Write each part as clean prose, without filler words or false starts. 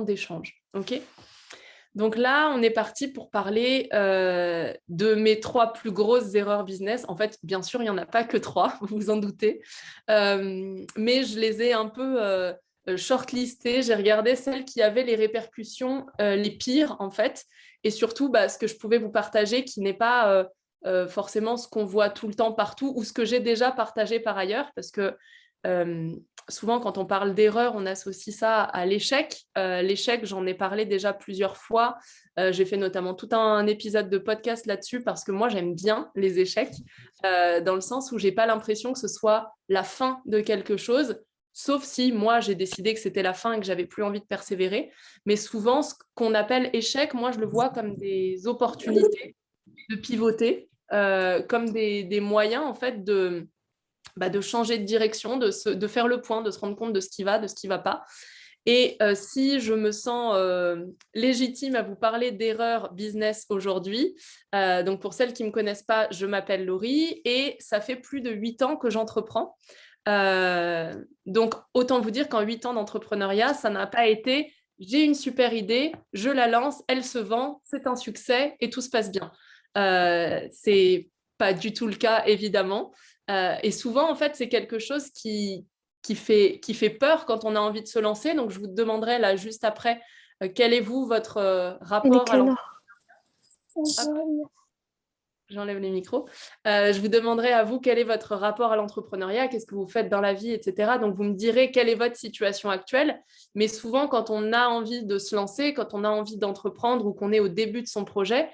d'échange. OK ? Donc là, on est parti pour parler de mes 3 plus grosses erreurs business. En fait, bien sûr, il n'y en a pas que 3, vous vous en doutez. Mais je les ai un peu shortlistées. J'ai regardé celles qui avaient les répercussions les pires, en fait. Et surtout, ce que je pouvais vous partager qui n'est pas forcément ce qu'on voit tout le temps partout ou ce que j'ai déjà partagé par ailleurs. Parce que souvent, quand on parle d'erreur, on associe ça à l'échec. L'échec, j'en ai parlé déjà plusieurs fois. J'ai fait notamment tout un épisode de podcast là-dessus parce que moi, j'aime bien les échecs, dans le sens où j'ai pas l'impression que ce soit la fin de quelque chose, sauf si moi, j'ai décidé que c'était la fin et que j'avais plus envie de persévérer. Mais souvent, ce qu'on appelle échec, moi, je le vois comme des opportunités de pivoter, comme des moyens, en fait, de changer de direction, de faire le point, de se rendre compte de ce qui va, de ce qui ne va pas. Et si je me sens légitime à vous parler d'erreurs business aujourd'hui, donc pour celles qui ne me connaissent pas, je m'appelle Laurie et ça fait plus de 8 ans que j'entreprends. Donc autant vous dire qu'en 8 ans d'entrepreneuriat, ça n'a pas été j'ai une super idée, je la lance, elle se vend, c'est un succès et tout se passe bien. C'est pas du tout le cas, évidemment. Et souvent, en fait, c'est quelque chose qui fait peur quand on a envie de se lancer. Donc, je vous demanderai là, juste après, quel est vous, votre rapport à l'entrepreneuriat. J'enlève les micros. Je vous demanderai à vous quel est votre rapport à l'entrepreneuriat, qu'est-ce que vous faites dans la vie, etc. Donc, vous me direz quelle est votre situation actuelle. Mais souvent, quand on a envie de se lancer, quand on a envie d'entreprendre ou qu'on est au début de son projet,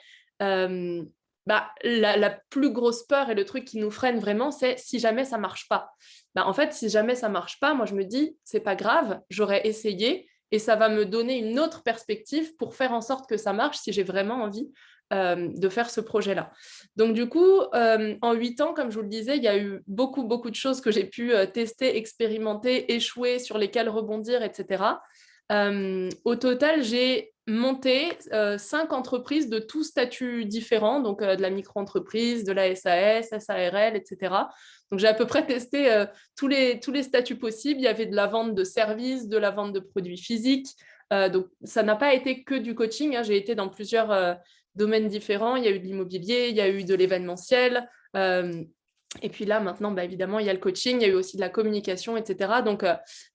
la plus grosse peur et le truc qui nous freine vraiment, c'est si jamais ça marche pas. En fait, si jamais ça marche pas, moi, je me dis, c'est pas grave, j'aurais essayé et ça va me donner une autre perspective pour faire en sorte que ça marche si j'ai vraiment envie de faire ce projet-là. Donc du coup, en 8 ans, comme je vous le disais, il y a eu beaucoup, beaucoup de choses que j'ai pu tester, expérimenter, échouer, sur lesquelles rebondir, etc. Au total, j'ai monté 5 entreprises de tous statuts différents, donc de la micro-entreprise, de la SAS, SARL, etc. Donc j'ai à peu près testé tous les statuts possibles. Il y avait de la vente de services, de la vente de produits physiques. Donc ça n'a pas été que du coaching, hein. J'ai été dans plusieurs domaines différents. Il y a eu de l'immobilier, il y a eu de l'événementiel. Et puis là, maintenant, évidemment, il y a le coaching, il y a eu aussi de la communication, etc. Donc,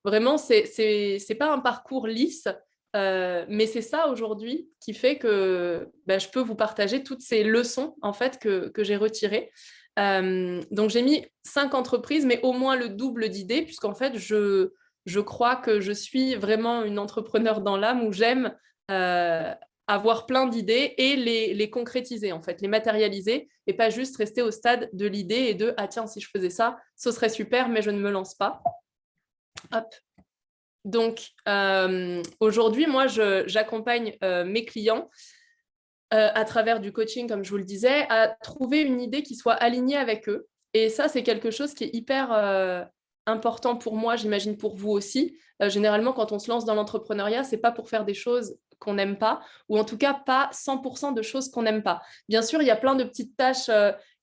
vraiment, c'est pas un parcours lisse, mais c'est ça aujourd'hui qui fait que je peux vous partager toutes ces leçons, en fait, que j'ai retirées. Donc, j'ai mis 5 entreprises, mais au moins le double d'idées, puisqu'en fait, je crois que je suis vraiment une entrepreneur dans l'âme où j'aime avoir plein d'idées et les concrétiser, en fait, les matérialiser et pas juste rester au stade de l'idée et de « Ah tiens, si je faisais ça, ce serait super, mais je ne me lance pas. » Hop. Donc, aujourd'hui, moi, j'accompagne mes clients à travers du coaching, comme je vous le disais, à trouver une idée qui soit alignée avec eux. Et ça, c'est quelque chose qui est hyper important pour moi, j'imagine pour vous aussi. Généralement, quand on se lance dans l'entrepreneuriat, c'est pas pour faire des choses qu'on n'aime pas, ou en tout cas pas 100% de choses qu'on n'aime pas. Bien sûr, il y a plein de petites tâches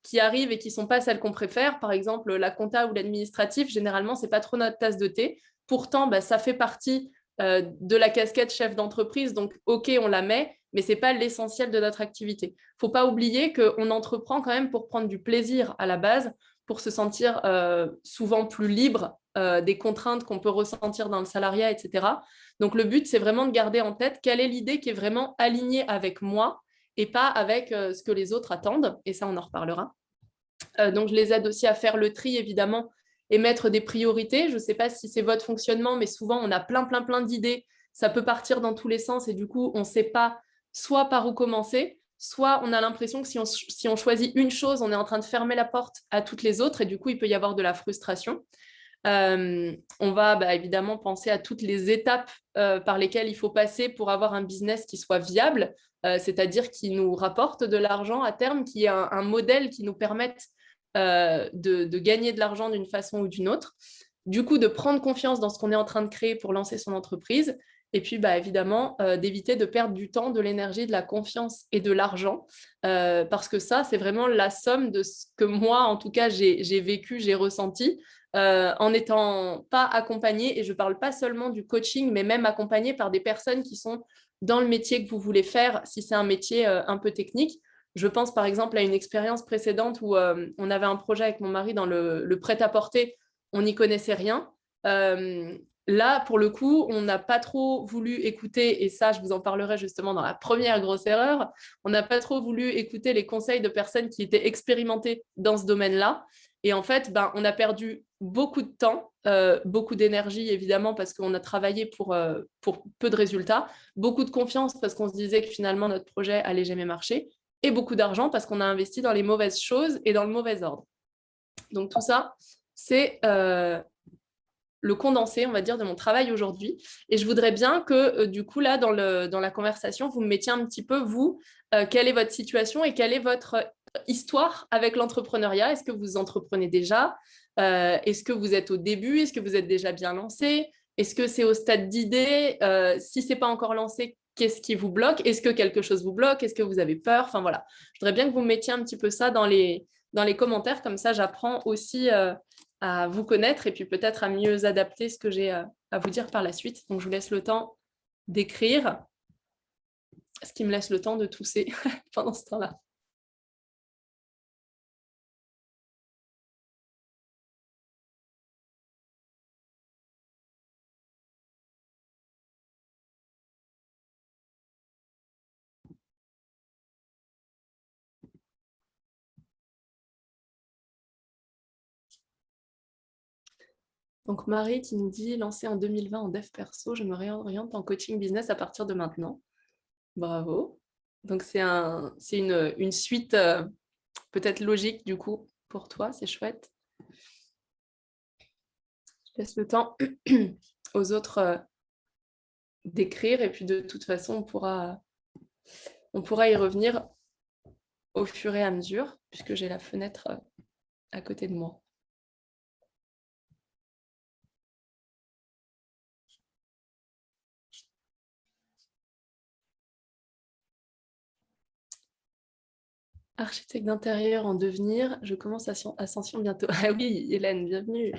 qui arrivent et qui sont pas celles qu'on préfère. Par exemple, la compta ou l'administratif, généralement, c'est pas trop notre tasse de thé. Pourtant, ça fait partie de la casquette chef d'entreprise, donc ok, on la met, mais c'est pas l'essentiel de notre activité. Faut pas oublier qu'on entreprend quand même pour prendre du plaisir à la base, pour se sentir souvent plus libre des contraintes qu'on peut ressentir dans le salariat, etc. Donc, le but, c'est vraiment de garder en tête quelle est l'idée qui est vraiment alignée avec moi et pas avec ce que les autres attendent. Et ça, on en reparlera. Donc, je les aide aussi à faire le tri, évidemment, et mettre des priorités. Je ne sais pas si c'est votre fonctionnement, mais souvent, on a plein d'idées. Ça peut partir dans tous les sens et du coup, on ne sait pas soit par où commencer, soit on a l'impression que si on choisit une chose, on est en train de fermer la porte à toutes les autres et du coup, il peut y avoir de la frustration. On va évidemment penser à toutes les étapes par lesquelles il faut passer pour avoir un business qui soit viable, c'est-à-dire qui nous rapporte de l'argent à terme, qui est un modèle qui nous permette de gagner de l'argent d'une façon ou d'une autre. Du coup, de prendre confiance dans ce qu'on est en train de créer pour lancer son entreprise Et puis, évidemment, d'éviter de perdre du temps, de l'énergie, de la confiance et de l'argent, parce que ça, c'est vraiment la somme de ce que moi, en tout cas, j'ai vécu, j'ai ressenti, en n'étant pas accompagnée, et je ne parle pas seulement du coaching, mais même accompagnée par des personnes qui sont dans le métier que vous voulez faire, si c'est un métier un peu technique. Je pense par exemple à une expérience précédente où on avait un projet avec mon mari dans le prêt-à-porter, on n'y connaissait rien. Là, pour le coup, on n'a pas trop voulu écouter, et ça, je vous en parlerai justement dans la première grosse erreur, on n'a pas trop voulu écouter les conseils de personnes qui étaient expérimentées dans ce domaine-là. Et en fait, on a perdu beaucoup de temps, beaucoup d'énergie, évidemment, parce qu'on a travaillé pour peu de résultats, beaucoup de confiance, parce qu'on se disait que finalement, notre projet allait jamais marcher, et beaucoup d'argent, parce qu'on a investi dans les mauvaises choses et dans le mauvais ordre. Donc tout ça, c'est le condensé, on va dire, de mon travail aujourd'hui. Et je voudrais bien que, du coup, là, dans la conversation, vous me mettiez un petit peu, vous, quelle est votre situation et quelle est votre histoire avec l'entrepreneuriat. Est-ce que vous entreprenez déjà? Est-ce que vous êtes au début? Est-ce que vous êtes déjà bien lancé? Est-ce que c'est au stade d'idée? Si ce n'est pas encore lancé, qu'est-ce qui vous bloque? Est-ce que quelque chose vous bloque? Est-ce que vous avez peur? Enfin, voilà. Je voudrais bien que vous mettiez un petit peu ça dans les commentaires. Comme ça, j'apprends aussi à vous connaître et puis peut-être à mieux adapter ce que j'ai à vous dire par la suite. Donc, je vous laisse le temps d'écrire, ce qui me laisse le temps de tousser pendant ce temps-là. Donc, Marie qui nous dit « Lancé en 2020 en dev perso, je me réoriente en coaching business à partir de maintenant. » Bravo. Donc, c'est une suite peut-être logique du coup pour toi, c'est chouette. Je laisse le temps aux autres d'écrire et puis de toute façon, on pourra y revenir au fur et à mesure puisque j'ai la fenêtre à côté de moi. Architecte d'intérieur en devenir, je commence Ascension bientôt. Ah oui, Hélène, bienvenue.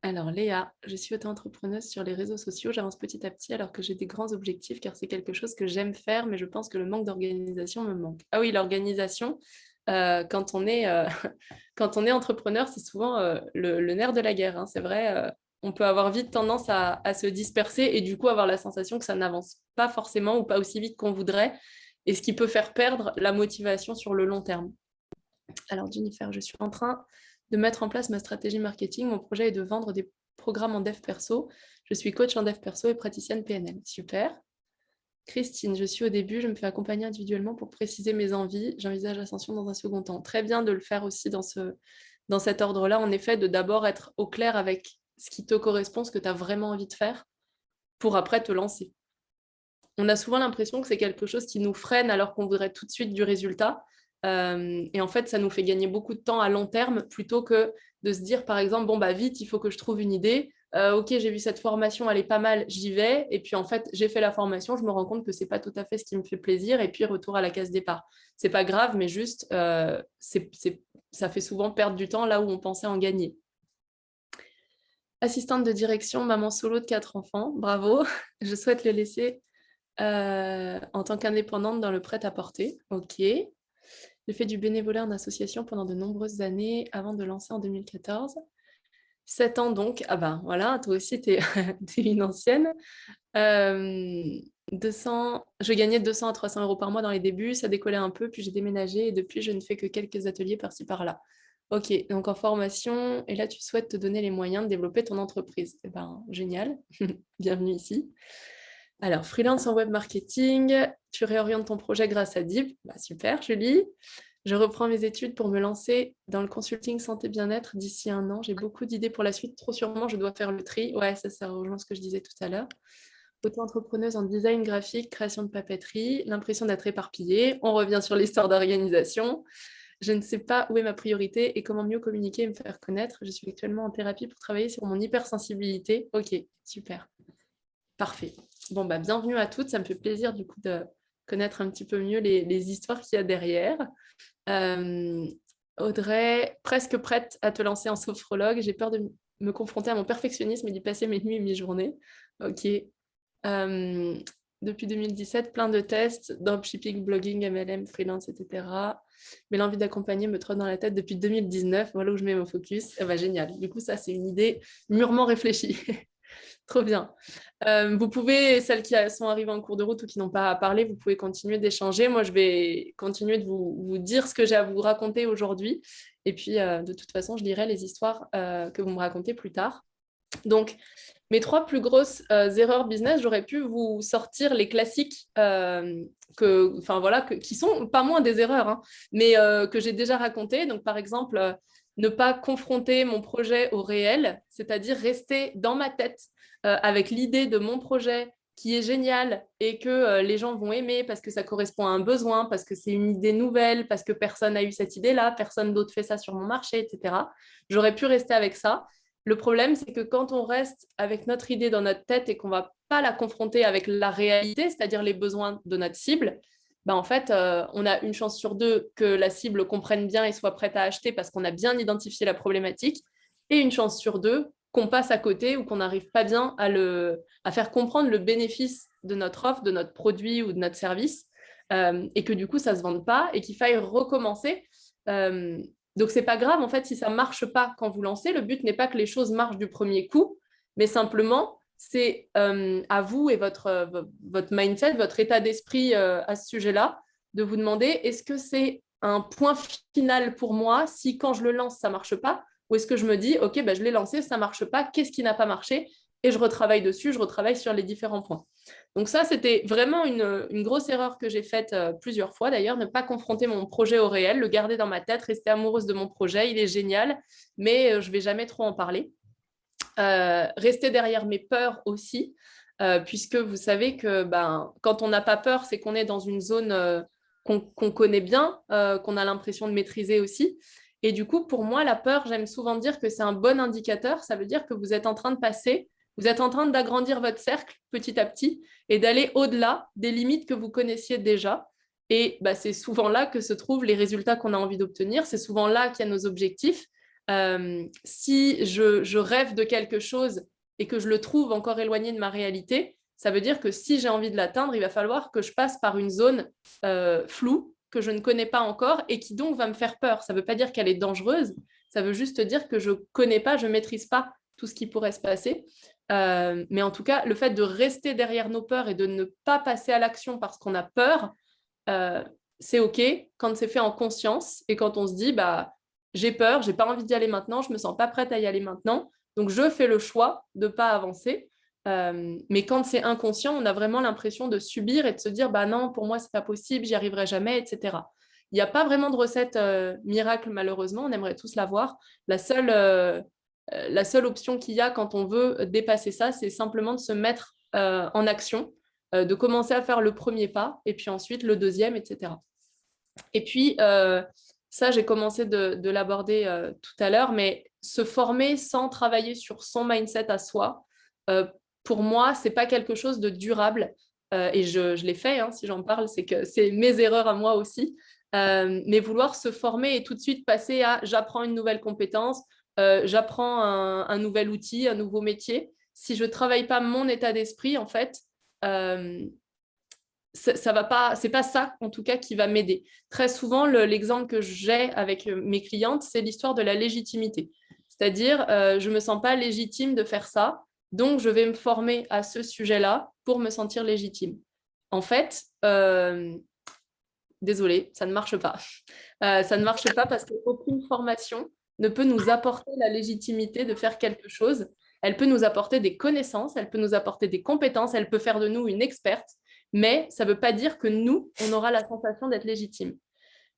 Alors Léa, je suis auto-entrepreneuse sur les réseaux sociaux, j'avance petit à petit alors que j'ai des grands objectifs car c'est quelque chose que j'aime faire, mais je pense que le manque d'organisation me manque. Ah oui, l'organisation, quand on est, quand on est entrepreneur, c'est souvent le nerf de la guerre, hein. C'est vrai, on peut avoir vite tendance à se disperser et du coup avoir la sensation que ça n'avance pas forcément ou pas aussi vite qu'on voudrait, et ce qui peut faire perdre la motivation sur le long terme. Alors Jennifer, je suis en train de mettre en place ma stratégie marketing. Mon projet est de vendre des programmes en dev perso. Je suis coach en dev perso et praticienne PNL. Super. Christine, je suis au début, je me fais accompagner individuellement pour préciser mes envies. J'envisage l'ascension dans un second temps. Très bien de le faire aussi dans cet ordre-là, en effet, de d'abord être au clair avec ce qui te correspond, ce que tu as vraiment envie de faire, pour après te lancer. On a souvent l'impression que c'est quelque chose qui nous freine alors qu'on voudrait tout de suite du résultat. Et en fait, ça nous fait gagner beaucoup de temps à long terme plutôt que de se dire, par exemple, bon, vite, il faut que je trouve une idée. Ok, j'ai vu cette formation, elle est pas mal, j'y vais. Et puis, en fait, j'ai fait la formation, je me rends compte que c'est pas tout à fait ce qui me fait plaisir. Et puis, retour à la case départ. C'est pas grave, mais juste, ça fait souvent perdre du temps là où on pensait en gagner. Assistante de direction, maman solo de 4 enfants, bravo. Je souhaite le laisser en tant qu'indépendante dans le prêt-à-porter. Ok. J'ai fait du bénévolat en association pendant de nombreuses années avant de lancer en 2014. 7 ans donc. Ah ben voilà, toi aussi, tu es, une ancienne. 200, je gagnais 200 à 300 euros par mois dans les débuts. Ça décollait un peu, puis j'ai déménagé et depuis, je ne fais que quelques ateliers par-ci par-là. Ok, donc en formation, et là, tu souhaites te donner les moyens de développer ton entreprise. Eh ben, génial. Bienvenue ici. Alors, freelance en web marketing, tu réorientes ton projet grâce à Deep. Bah, super, Julie. Je reprends mes études pour me lancer dans le consulting santé bien-être d'ici 1 an. J'ai beaucoup d'idées pour la suite. Trop sûrement, je dois faire le tri. Ouais, ça rejoint ce que je disais tout à l'heure. Auto-entrepreneuse en design graphique, création de papeterie, l'impression d'être éparpillée. On revient sur l'histoire d'organisation. Je ne sais pas où est ma priorité et comment mieux communiquer et me faire connaître. Je suis actuellement en thérapie pour travailler sur mon hypersensibilité. Ok, super. Parfait. Bon, bah, bienvenue à toutes. Ça me fait plaisir du coup de connaître un petit peu mieux les histoires qu'il y a derrière. Euh, Audrey, presque prête à te lancer en sophrologue. J'ai peur de me confronter à mon perfectionnisme et d'y passer mes nuits et mes journées. Ok. Euh, Depuis 2017, plein de tests, dropshipping, blogging, MLM, freelance, etc. Mais l'envie d'accompagner me trotte dans la tête depuis 2019. Voilà où je mets mon focus. Eh ben, génial. Du coup, ça, c'est une idée mûrement réfléchie. Trop bien. Vous pouvez, celles qui sont arrivées en cours de route ou qui n'ont pas parlé, vous pouvez continuer d'échanger. Moi, je vais continuer de vous dire ce que j'ai à vous raconter aujourd'hui. Et puis, de toute façon, je lirai les histoires que vous me racontez plus tard. Donc, mes 3 plus grosses erreurs business, j'aurais pu vous sortir les classiques qui sont pas moins des erreurs, hein, mais que j'ai déjà racontées. Donc, par exemple, ne pas confronter mon projet au réel, c'est-à-dire rester dans ma tête avec l'idée de mon projet qui est génial et que les gens vont aimer parce que ça correspond à un besoin, parce que c'est une idée nouvelle, parce que personne n'a eu cette idée-là, personne d'autre fait ça sur mon marché, etc. J'aurais pu rester avec ça. Le problème, c'est que quand on reste avec notre idée dans notre tête et qu'on ne va pas la confronter avec la réalité, c'est-à-dire les besoins de notre cible, bah en fait, on a une chance sur 2 que la cible comprenne bien et soit prête à acheter parce qu'on a bien identifié la problématique, et une chance sur 2 qu'on passe à côté ou qu'on n'arrive pas bien à faire comprendre le bénéfice de notre offre, de notre produit ou de notre service, et que du coup, ça ne se vende pas et qu'il faille recommencer. Donc, c'est pas grave, en fait, si ça marche pas quand vous lancez. Le but n'est pas que les choses marchent du premier coup, mais simplement, c'est à vous et votre mindset, votre état d'esprit à ce sujet-là, de vous demander, est-ce que c'est un point final pour moi si quand je le lance, ça marche pas? Ou est-ce que je me dis, OK, bah, je l'ai lancé, ça marche pas, qu'est-ce qui n'a pas marché? Et je retravaille dessus, je retravaille sur les différents points. Donc ça, c'était vraiment une grosse erreur que j'ai faite plusieurs fois d'ailleurs, ne pas confronter mon projet au réel, le garder dans ma tête, rester amoureuse de mon projet, il est génial, mais je ne vais jamais trop en parler. Rester derrière mes peurs aussi, puisque vous savez que quand on n'a pas peur, c'est qu'on est dans une zone qu'on connaît bien, qu'on a l'impression de maîtriser aussi. Et du coup, pour moi, la peur, j'aime souvent dire que c'est un bon indicateur. Ça veut dire que vous êtes en train de passer, vous êtes en train d'agrandir votre cercle petit à petit et d'aller au-delà des limites que vous connaissiez déjà. Et c'est souvent là que se trouvent les résultats qu'on a envie d'obtenir. C'est souvent là qu'il y a nos objectifs. Si je rêve de quelque chose et que je le trouve encore éloigné de ma réalité, ça veut dire que si j'ai envie de l'atteindre, il va falloir que je passe par une zone floue que je ne connais pas encore et qui donc va me faire peur. Ça ne veut pas dire qu'elle est dangereuse, ça veut juste dire que je ne connais pas, je ne maîtrise pas tout ce qui pourrait se passer. Mais en tout cas, le fait de rester derrière nos peurs et de ne pas passer à l'action parce qu'on a peur, c'est OK quand c'est fait en conscience et quand on se dit, j'ai peur, j'ai pas envie d'y aller maintenant, je me sens pas prête à y aller maintenant, donc je fais le choix de pas avancer. Mais quand c'est inconscient, on a vraiment l'impression de subir et de se dire non, pour moi c'est pas possible, j'y arriverai jamais, etc. Il n'y a pas vraiment de recette miracle malheureusement, on aimerait tous l'avoir. La seule option qu'il y a quand on veut dépasser ça, c'est simplement de se mettre en action, de commencer à faire le premier pas et puis ensuite le deuxième, etc. Et puis, ça, j'ai commencé de l'aborder tout à l'heure, mais se former sans travailler sur son mindset à soi, pour moi, ce n'est pas quelque chose de durable. Et je l'ai fait, hein, si j'en parle, c'est que c'est mes erreurs à moi aussi. Mais vouloir se former et tout de suite passer à j'apprends une nouvelle compétence, j'apprends un nouvel outil, un nouveau métier. Si je ne travaille pas mon état d'esprit, en fait, ça va pas, c'est pas ça en tout cas qui va m'aider. Très souvent, l'exemple que j'ai avec mes clientes, c'est l'histoire de la légitimité. C'est-à-dire, je me sens pas légitime de faire ça, donc je vais me former à ce sujet-là pour me sentir légitime. En fait, désolée, ça ne marche pas. Ça ne marche pas parce qu'aucune formation ne peut nous apporter la légitimité de faire quelque chose. Elle peut nous apporter des connaissances, elle peut nous apporter des compétences, elle peut faire de nous une experte, mais ça ne veut pas dire que nous, on aura la sensation d'être légitime.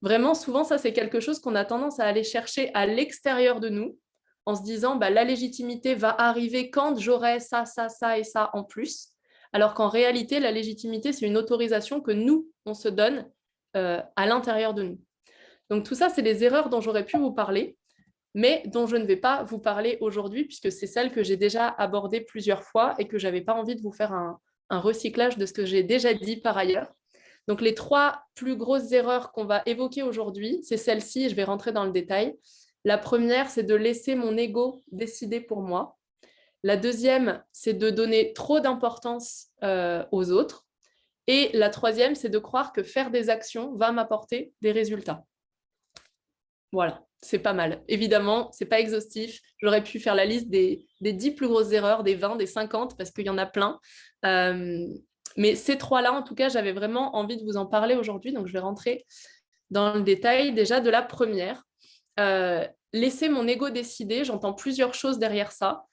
Vraiment, souvent, ça, c'est quelque chose qu'on a tendance à aller chercher à l'extérieur de nous, en se disant, la légitimité va arriver quand j'aurai ça, ça, ça et ça en plus. Alors qu'en réalité, la légitimité, c'est une autorisation que nous, on se donne à l'intérieur de nous. Donc, tout ça, c'est des erreurs dont j'aurais pu vous parler. mais dont je ne vais pas vous parler aujourd'hui, puisque c'est celle que j'ai déjà abordée plusieurs fois et que je n'avais pas envie de vous faire un recyclage de ce que j'ai déjà dit par ailleurs. Donc, les 3 plus grosses erreurs qu'on va évoquer aujourd'hui, c'est celle-ci, et je vais rentrer dans le détail. La première, c'est de laisser mon ego décider pour moi. La deuxième, c'est de donner trop d'importance aux autres. Et la troisième, c'est de croire que faire des actions va m'apporter des résultats. Voilà, c'est pas mal. Évidemment, c'est pas exhaustif. J'aurais pu faire la liste des 10 plus grosses erreurs, des 20, des 50, parce qu'il y en a plein. Mais ces 3-là, en tout cas, j'avais vraiment envie de vous en parler aujourd'hui. Donc, je vais rentrer dans le détail déjà de la première. Laisser mon ego décider, j'entends plusieurs choses derrière ça.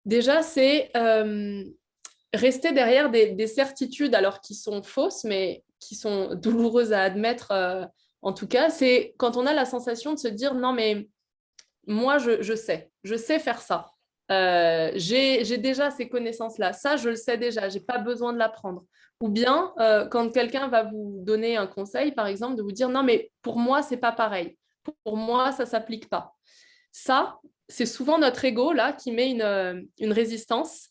Déjà, c'est rester derrière des certitudes, alors qui sont fausses, mais qui sont douloureuses à admettre, en tout cas. C'est quand on a la sensation de se dire, non, mais moi, je sais faire ça. J'ai déjà ces connaissances-là. Ça, je le sais déjà. Je n'ai pas besoin de l'apprendre. Ou bien, quand quelqu'un va vous donner un conseil, par exemple, de vous dire, non, mais pour moi, c'est pas pareil. Pour moi, ça ne s'applique pas. Ça, c'est souvent notre ego là qui met une résistance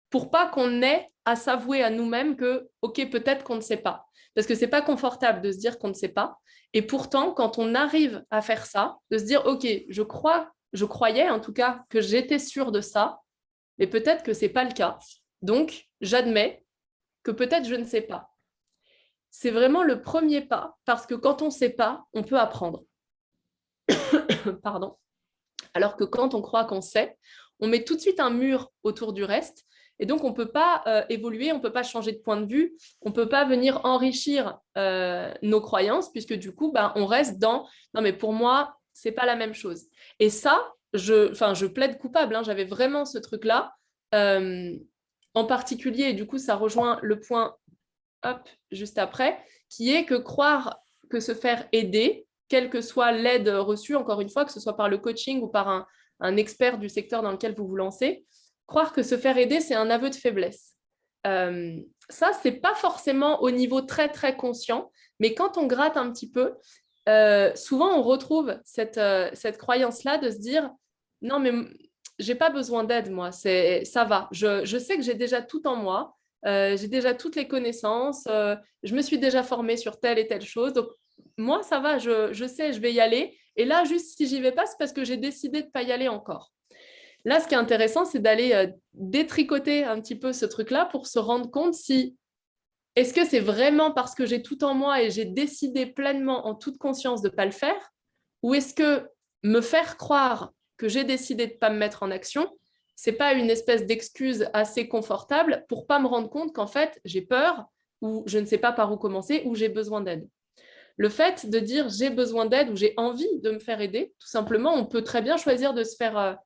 pour pas qu'on ait à s'avouer à nous-mêmes que, ok, peut-être qu'on ne sait pas. Parce que c'est pas confortable de se dire qu'on ne sait pas. Et pourtant, quand on arrive à faire ça, de se dire, ok, je croyais en tout cas que j'étais sûre de ça, mais peut-être que c'est pas le cas. Donc, j'admets que peut-être je ne sais pas. C'est vraiment le premier pas, parce que quand on ne sait pas, on peut apprendre. Pardon. Alors que quand on croit qu'on sait, on met tout de suite un mur autour du reste. Et donc, on ne peut pas évoluer, on ne peut pas changer de point de vue, on ne peut pas venir enrichir nos croyances, puisque du coup, on reste dans « non, mais pour moi, ce n'est pas la même chose ». Et ça, je plaide coupable, hein, j'avais vraiment ce truc-là, en particulier, et du coup, ça rejoint le point juste après, qui est que croire que se faire aider, quelle que soit l'aide reçue, encore une fois, que ce soit par le coaching ou par un expert du secteur dans lequel vous vous lancez, croire que se faire aider, c'est un aveu de faiblesse. Ça, c'est pas forcément au niveau très, très conscient, mais quand on gratte un petit peu, souvent on retrouve cette croyance-là de se dire « Non, mais j'ai pas besoin d'aide, moi, ça va. Je sais que j'ai déjà tout en moi, j'ai déjà toutes les connaissances, je me suis déjà formée sur telle et telle chose, donc moi, ça va, je sais, je vais y aller. Et là, juste si j'y vais pas, c'est parce que j'ai décidé de ne pas y aller encore. » Là, ce qui est intéressant, c'est d'aller détricoter un petit peu ce truc-là pour se rendre compte si est-ce que c'est vraiment parce que j'ai tout en moi et j'ai décidé pleinement en toute conscience de ne pas le faire, ou est-ce que me faire croire que j'ai décidé de ne pas me mettre en action, c'est pas une espèce d'excuse assez confortable pour pas me rendre compte qu'en fait, j'ai peur ou je ne sais pas par où commencer ou j'ai besoin d'aide. Le fait de dire j'ai besoin d'aide ou j'ai envie de me faire aider, tout simplement, on peut très bien choisir de se faire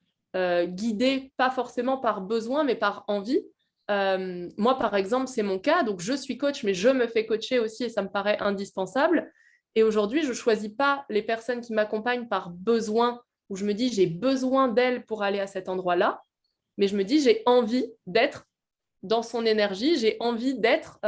guider, pas forcément par besoin, mais par envie. Moi, par exemple, c'est mon cas, donc je suis coach, mais je me fais coacher aussi et ça me paraît indispensable. Et aujourd'hui, je ne choisis pas les personnes qui m'accompagnent par besoin, où je me dis j'ai besoin d'elles pour aller à cet endroit-là, mais je me dis j'ai envie d'être dans son énergie, j'ai envie d'être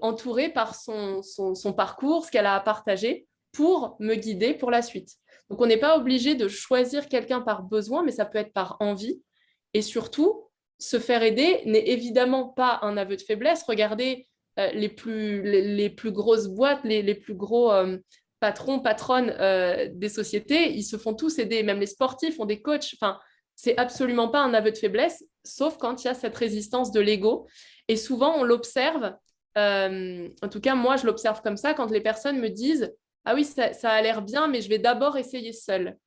entourée par son parcours, ce qu'elle a à partager pour me guider pour la suite. Donc, on n'est pas obligé de choisir quelqu'un par besoin, mais ça peut être par envie. Et surtout, se faire aider n'est évidemment pas un aveu de faiblesse. Regardez les plus grosses boîtes, les plus gros patrons, patronnes des sociétés, ils se font tous aider. Même les sportifs ont des coachs. Enfin, c'est absolument pas un aveu de faiblesse, sauf quand il y a cette résistance de l'ego. Et souvent, on l'observe. En tout cas, moi, je l'observe comme ça quand les personnes me disent « Ah oui, ça a l'air bien, mais je vais d'abord essayer seule. »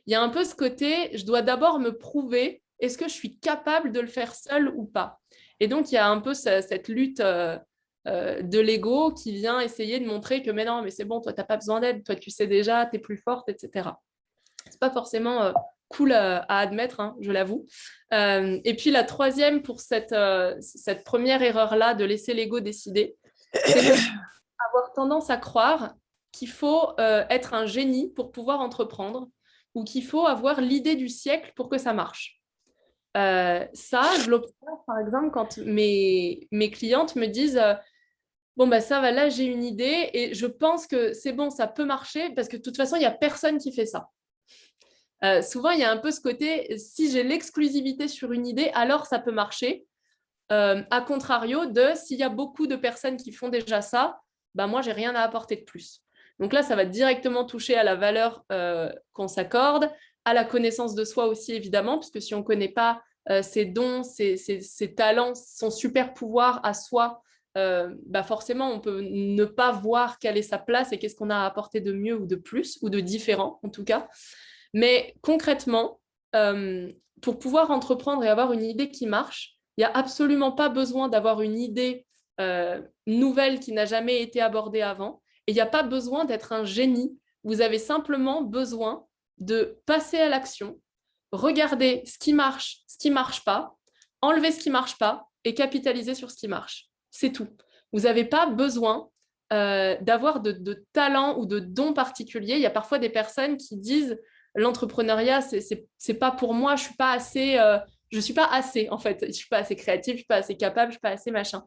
Il y a un peu ce côté, je dois d'abord me prouver, est-ce que je suis capable de le faire seule ou pas? Et donc, il y a un peu cette lutte de l'ego qui vient essayer de montrer que mais non, mais c'est bon, toi, tu n'as pas besoin d'aide, toi, tu sais déjà, tu es plus forte, etc. C'est pas forcément cool à admettre, hein, je l'avoue. Et puis la troisième pour cette première erreur-là de laisser l'ego décider, c'est avoir tendance à croire qu'il faut être un génie pour pouvoir entreprendre ou qu'il faut avoir l'idée du siècle pour que ça marche. Ça, je l'observe par exemple quand mes clientes me disent bon, bah, ça va, là, j'ai une idée et je pense que c'est bon, ça peut marcher parce que de toute façon, il n'y a personne qui fait ça. Souvent, il y a un peu ce côté, si j'ai l'exclusivité sur une idée, alors ça peut marcher. À contrario de, s'il y a beaucoup de personnes qui font déjà ça, bah, moi, j'ai rien à apporter de plus. Donc là, ça va directement toucher à la valeur qu'on s'accorde, à la connaissance de soi aussi, évidemment, puisque si on ne connaît pas ses dons, ses talents, son super pouvoir à soi, bah forcément, on peut ne pas voir quelle est sa place et qu'est-ce qu'on a à apporter de mieux ou de plus, ou de différent en tout cas. Mais concrètement, pour pouvoir entreprendre et avoir une idée qui marche, il n'y a absolument pas besoin d'avoir une idée nouvelle qui n'a jamais été abordée avant. Et il n'y a pas besoin d'être un génie. Vous avez simplement besoin de passer à l'action, regarder ce qui marche pas, enlever ce qui marche pas et capitaliser sur ce qui marche. C'est tout. Vous n'avez pas besoin d'avoir de talent ou de dons particuliers. Il y a parfois des personnes qui disent l'entrepreneuriat, c'est pas pour moi, je suis pas assez en fait, je suis pas assez créative, je suis pas assez capable, je suis pas assez machin.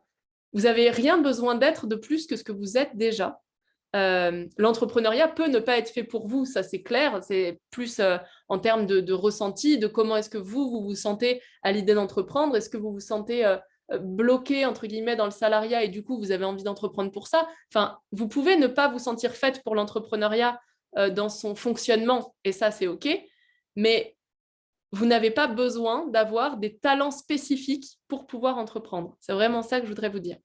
Vous avez rien besoin d'être de plus que ce que vous êtes déjà. L'entrepreneuriat peut ne pas être fait pour vous, ça c'est clair, c'est plus en termes de ressenti, de comment est-ce que vous vous sentez à l'idée d'entreprendre, est-ce que vous vous sentez bloqué entre guillemets dans le salariat et du coup vous avez envie d'entreprendre pour ça. Enfin, vous pouvez ne pas vous sentir faite pour l'entrepreneuriat dans son fonctionnement et ça c'est ok, mais vous n'avez pas besoin d'avoir des talents spécifiques pour pouvoir entreprendre. C'est vraiment ça que je voudrais vous dire.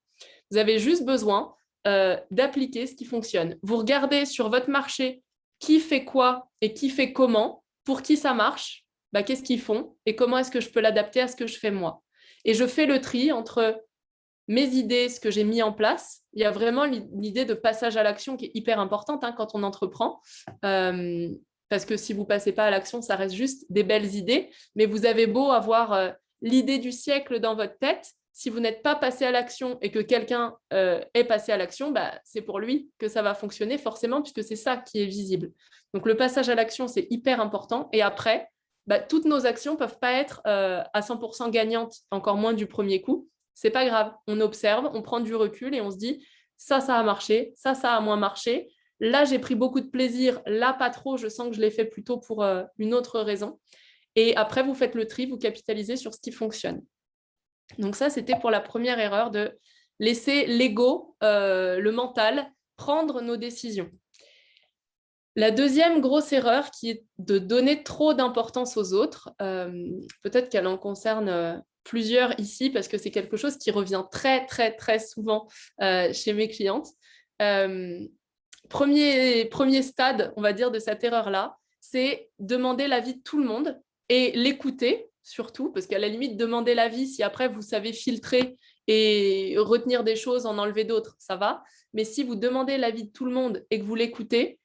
Vous avez juste besoin d'appliquer ce qui fonctionne. Vous regardez sur votre marché qui fait quoi et qui fait comment, pour qui ça marche, bah, qu'est-ce qu'ils font et comment est-ce que je peux l'adapter à ce que je fais moi. Et je fais le tri entre mes idées, ce que j'ai mis en place. Il y a vraiment l'idée de passage à l'action qui est hyper importante quand on entreprend. Parce que si vous ne passez pas à l'action, ça reste juste des belles idées. Mais vous avez beau avoir l'idée du siècle dans votre tête, si vous n'êtes pas passé à l'action et que quelqu'un est passé à l'action, bah, c'est pour lui que ça va fonctionner forcément, puisque c'est ça qui est visible. Donc le passage à l'action, c'est hyper important. Et après, bah, toutes nos actions ne peuvent pas être à 100% gagnantes, encore moins du premier coup. C'est pas grave, on observe, on prend du recul et on se dit ça a marché, ça a moins marché. Là, j'ai pris beaucoup de plaisir, là, pas trop, je sens que je l'ai fait plutôt pour une autre raison. Et après, vous faites le tri, vous capitalisez sur ce qui fonctionne. Donc ça, c'était pour la première erreur de laisser l'ego, le mental, prendre nos décisions. La deuxième grosse erreur qui est de donner trop d'importance aux autres, peut-être qu'elle en concerne plusieurs ici parce que c'est quelque chose qui revient très, très, très souvent chez mes clientes. Premier stade, on va dire, de cette erreur-là, c'est demander l'avis de tout le monde et l'écouter surtout, parce qu'à la limite, demander l'avis, si après vous savez filtrer et retenir des choses, en enlever d'autres, ça va. Mais si vous demandez l'avis de tout le monde et que vous l'écoutez,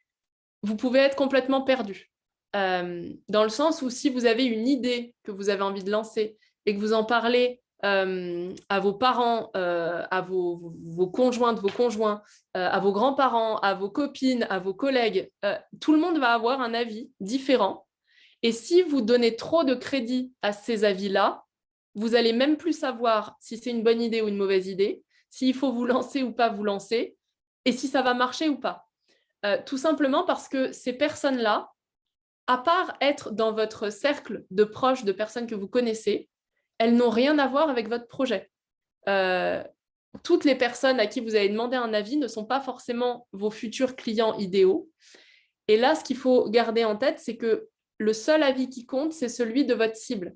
vous pouvez être complètement perdu. Dans le sens où si vous avez une idée que vous avez envie de lancer et que vous en parlez à vos parents, à vos conjointes, vos conjoints, à vos grands-parents, à vos copines, à vos collègues, tout le monde va avoir un avis différent. Et si vous donnez trop de crédit à ces avis-là, vous allez même plus savoir si c'est une bonne idée ou une mauvaise idée, s'il faut vous lancer ou pas vous lancer, et si ça va marcher ou pas. Tout simplement parce que ces personnes-là, à part être dans votre cercle de proches, de personnes que vous connaissez, elles n'ont rien à voir avec votre projet. Toutes les personnes à qui vous avez demandé un avis ne sont pas forcément vos futurs clients idéaux. Et là, ce qu'il faut garder en tête, c'est que le seul avis qui compte, c'est celui de votre cible.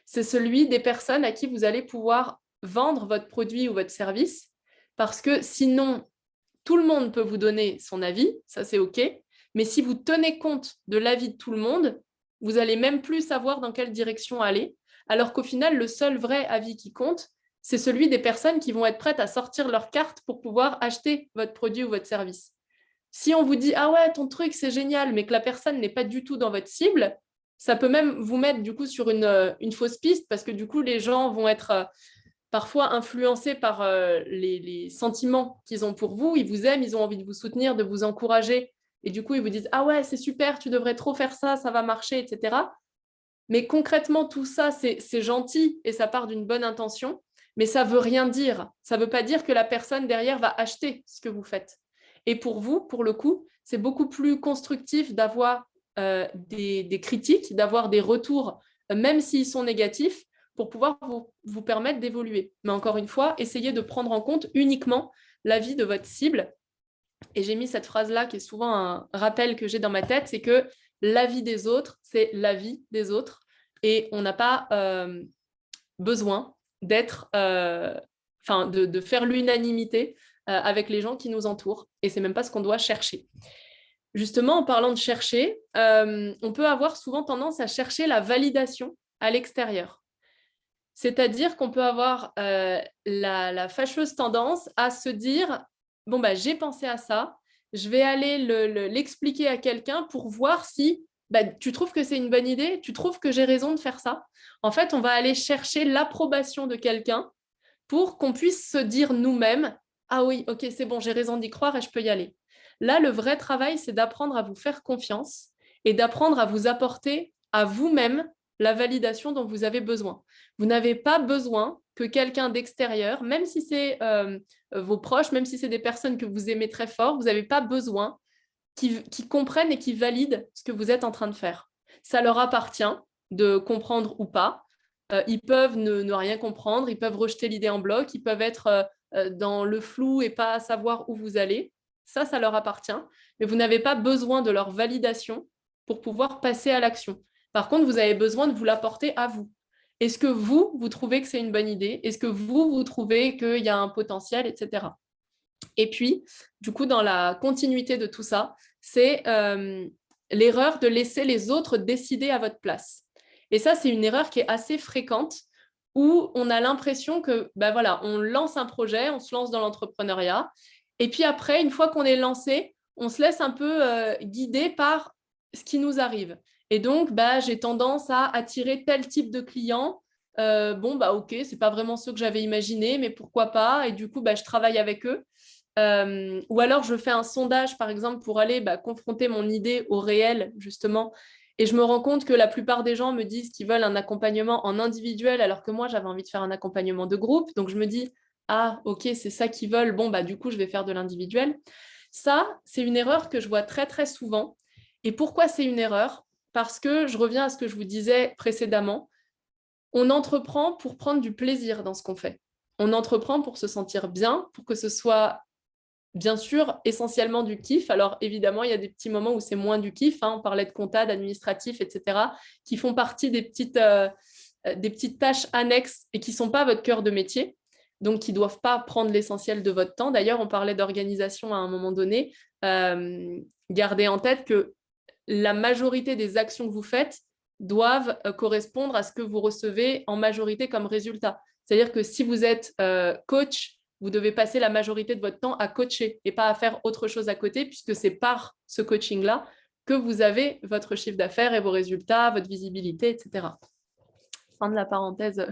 C'est celui des personnes à qui vous allez pouvoir vendre votre produit ou votre service, parce que sinon, tout le monde peut vous donner son avis, ça c'est OK, mais si vous tenez compte de l'avis de tout le monde, vous allez même plus savoir dans quelle direction aller, alors qu'au final, le seul vrai avis qui compte, c'est celui des personnes qui vont être prêtes à sortir leur carte pour pouvoir acheter votre produit ou votre service. Si on vous dit « Ah ouais, ton truc, c'est génial », mais que la personne n'est pas du tout dans votre cible, ça peut même vous mettre du coup sur une fausse piste parce que du coup, les gens vont être parfois influencés par les sentiments qu'ils ont pour vous. Ils vous aiment, ils ont envie de vous soutenir, de vous encourager. Et du coup, ils vous disent « Ah ouais, c'est super, tu devrais trop faire ça, ça va marcher, etc. » Mais concrètement, tout ça, c'est gentil et ça part d'une bonne intention. mais ça ne veut rien dire. Ça ne veut pas dire que la personne derrière va acheter ce que vous faites. Et pour vous, pour le coup, c'est beaucoup plus constructif d'avoir des critiques, d'avoir des retours, même s'ils sont négatifs, pour pouvoir vous permettre d'évoluer. Mais encore une fois, essayez de prendre en compte uniquement l'avis de votre cible. Et j'ai mis cette phrase-là, qui est souvent un rappel que j'ai dans ma tête, c'est que l'avis des autres, c'est l'avis des autres. Et on n'a pas besoin d'être, de faire l'unanimité avec les gens qui nous entourent. Et c'est même pas ce qu'on doit chercher. Justement, en parlant de chercher, on peut avoir souvent tendance à chercher la validation à l'extérieur. C'est-à-dire qu'on peut avoir la fâcheuse tendance à se dire « Bon, bah, j'ai pensé à ça, je vais aller l'expliquer à quelqu'un pour voir si tu trouves que c'est une bonne idée, tu trouves que j'ai raison de faire ça. » En fait, on va aller chercher l'approbation de quelqu'un pour qu'on puisse se dire nous-mêmes « Ah oui, ok, c'est bon, j'ai raison d'y croire et je peux y aller. » Là, le vrai travail, c'est d'apprendre à vous faire confiance et d'apprendre à vous apporter à vous-même la validation dont vous avez besoin. Vous n'avez pas besoin que quelqu'un d'extérieur, même si c'est vos proches, même si c'est des personnes que vous aimez très fort, vous n'avez pas besoin qui comprennent et qui valident ce que vous êtes en train de faire. Ça leur appartient de comprendre ou pas. Ils peuvent ne rien comprendre, ils peuvent rejeter l'idée en bloc, ils peuvent être dans le flou et pas savoir où vous allez. Ça leur appartient. Mais vous n'avez pas besoin de leur validation pour pouvoir passer à l'action. Par contre, vous avez besoin de vous l'apporter à vous. Est-ce que vous trouvez que c'est une bonne idée? Est-ce que vous trouvez qu'il y a un potentiel, etc. Et puis, du coup, dans la continuité de tout ça, c'est l'erreur de laisser les autres décider à votre place. Et ça, c'est une erreur qui est assez fréquente où on a l'impression que, on lance un projet, on se lance dans l'entrepreneuriat. Et puis après, une fois qu'on est lancé, on se laisse un peu guider par ce qui nous arrive. Et donc, j'ai tendance à attirer tel type de clients. Ok, c'est pas vraiment ce que j'avais imaginé, mais pourquoi pas? Et du coup, je travaille avec eux. Ou alors, je fais un sondage, par exemple, pour aller confronter mon idée au réel, justement. Et je me rends compte que la plupart des gens me disent qu'ils veulent un accompagnement en individuel, alors que moi, j'avais envie de faire un accompagnement de groupe. Donc, je me dis, ah, ok, c'est ça qu'ils veulent. Bon, du coup, je vais faire de l'individuel. Ça, c'est une erreur que je vois très, très souvent. Et pourquoi c'est une erreur? Parce que je reviens à ce que je vous disais précédemment. On entreprend pour prendre du plaisir dans ce qu'on fait. On entreprend pour se sentir bien, pour que ce soit, bien sûr, essentiellement du kiff. Alors, évidemment, il y a des petits moments où c'est moins du kiff. On parlait de compta, d'administratif, etc., qui font partie des petites tâches annexes et qui ne sont pas votre cœur de métier, donc qui ne doivent pas prendre l'essentiel de votre temps. D'ailleurs, on parlait d'organisation à un moment donné. Gardez en tête que la majorité des actions que vous faites doivent correspondre à ce que vous recevez en majorité comme résultat. C'est-à-dire que si vous êtes coach, vous devez passer la majorité de votre temps à coacher et pas à faire autre chose à côté, puisque c'est par ce coaching-là que vous avez votre chiffre d'affaires et vos résultats, votre visibilité, etc. Fin de la parenthèse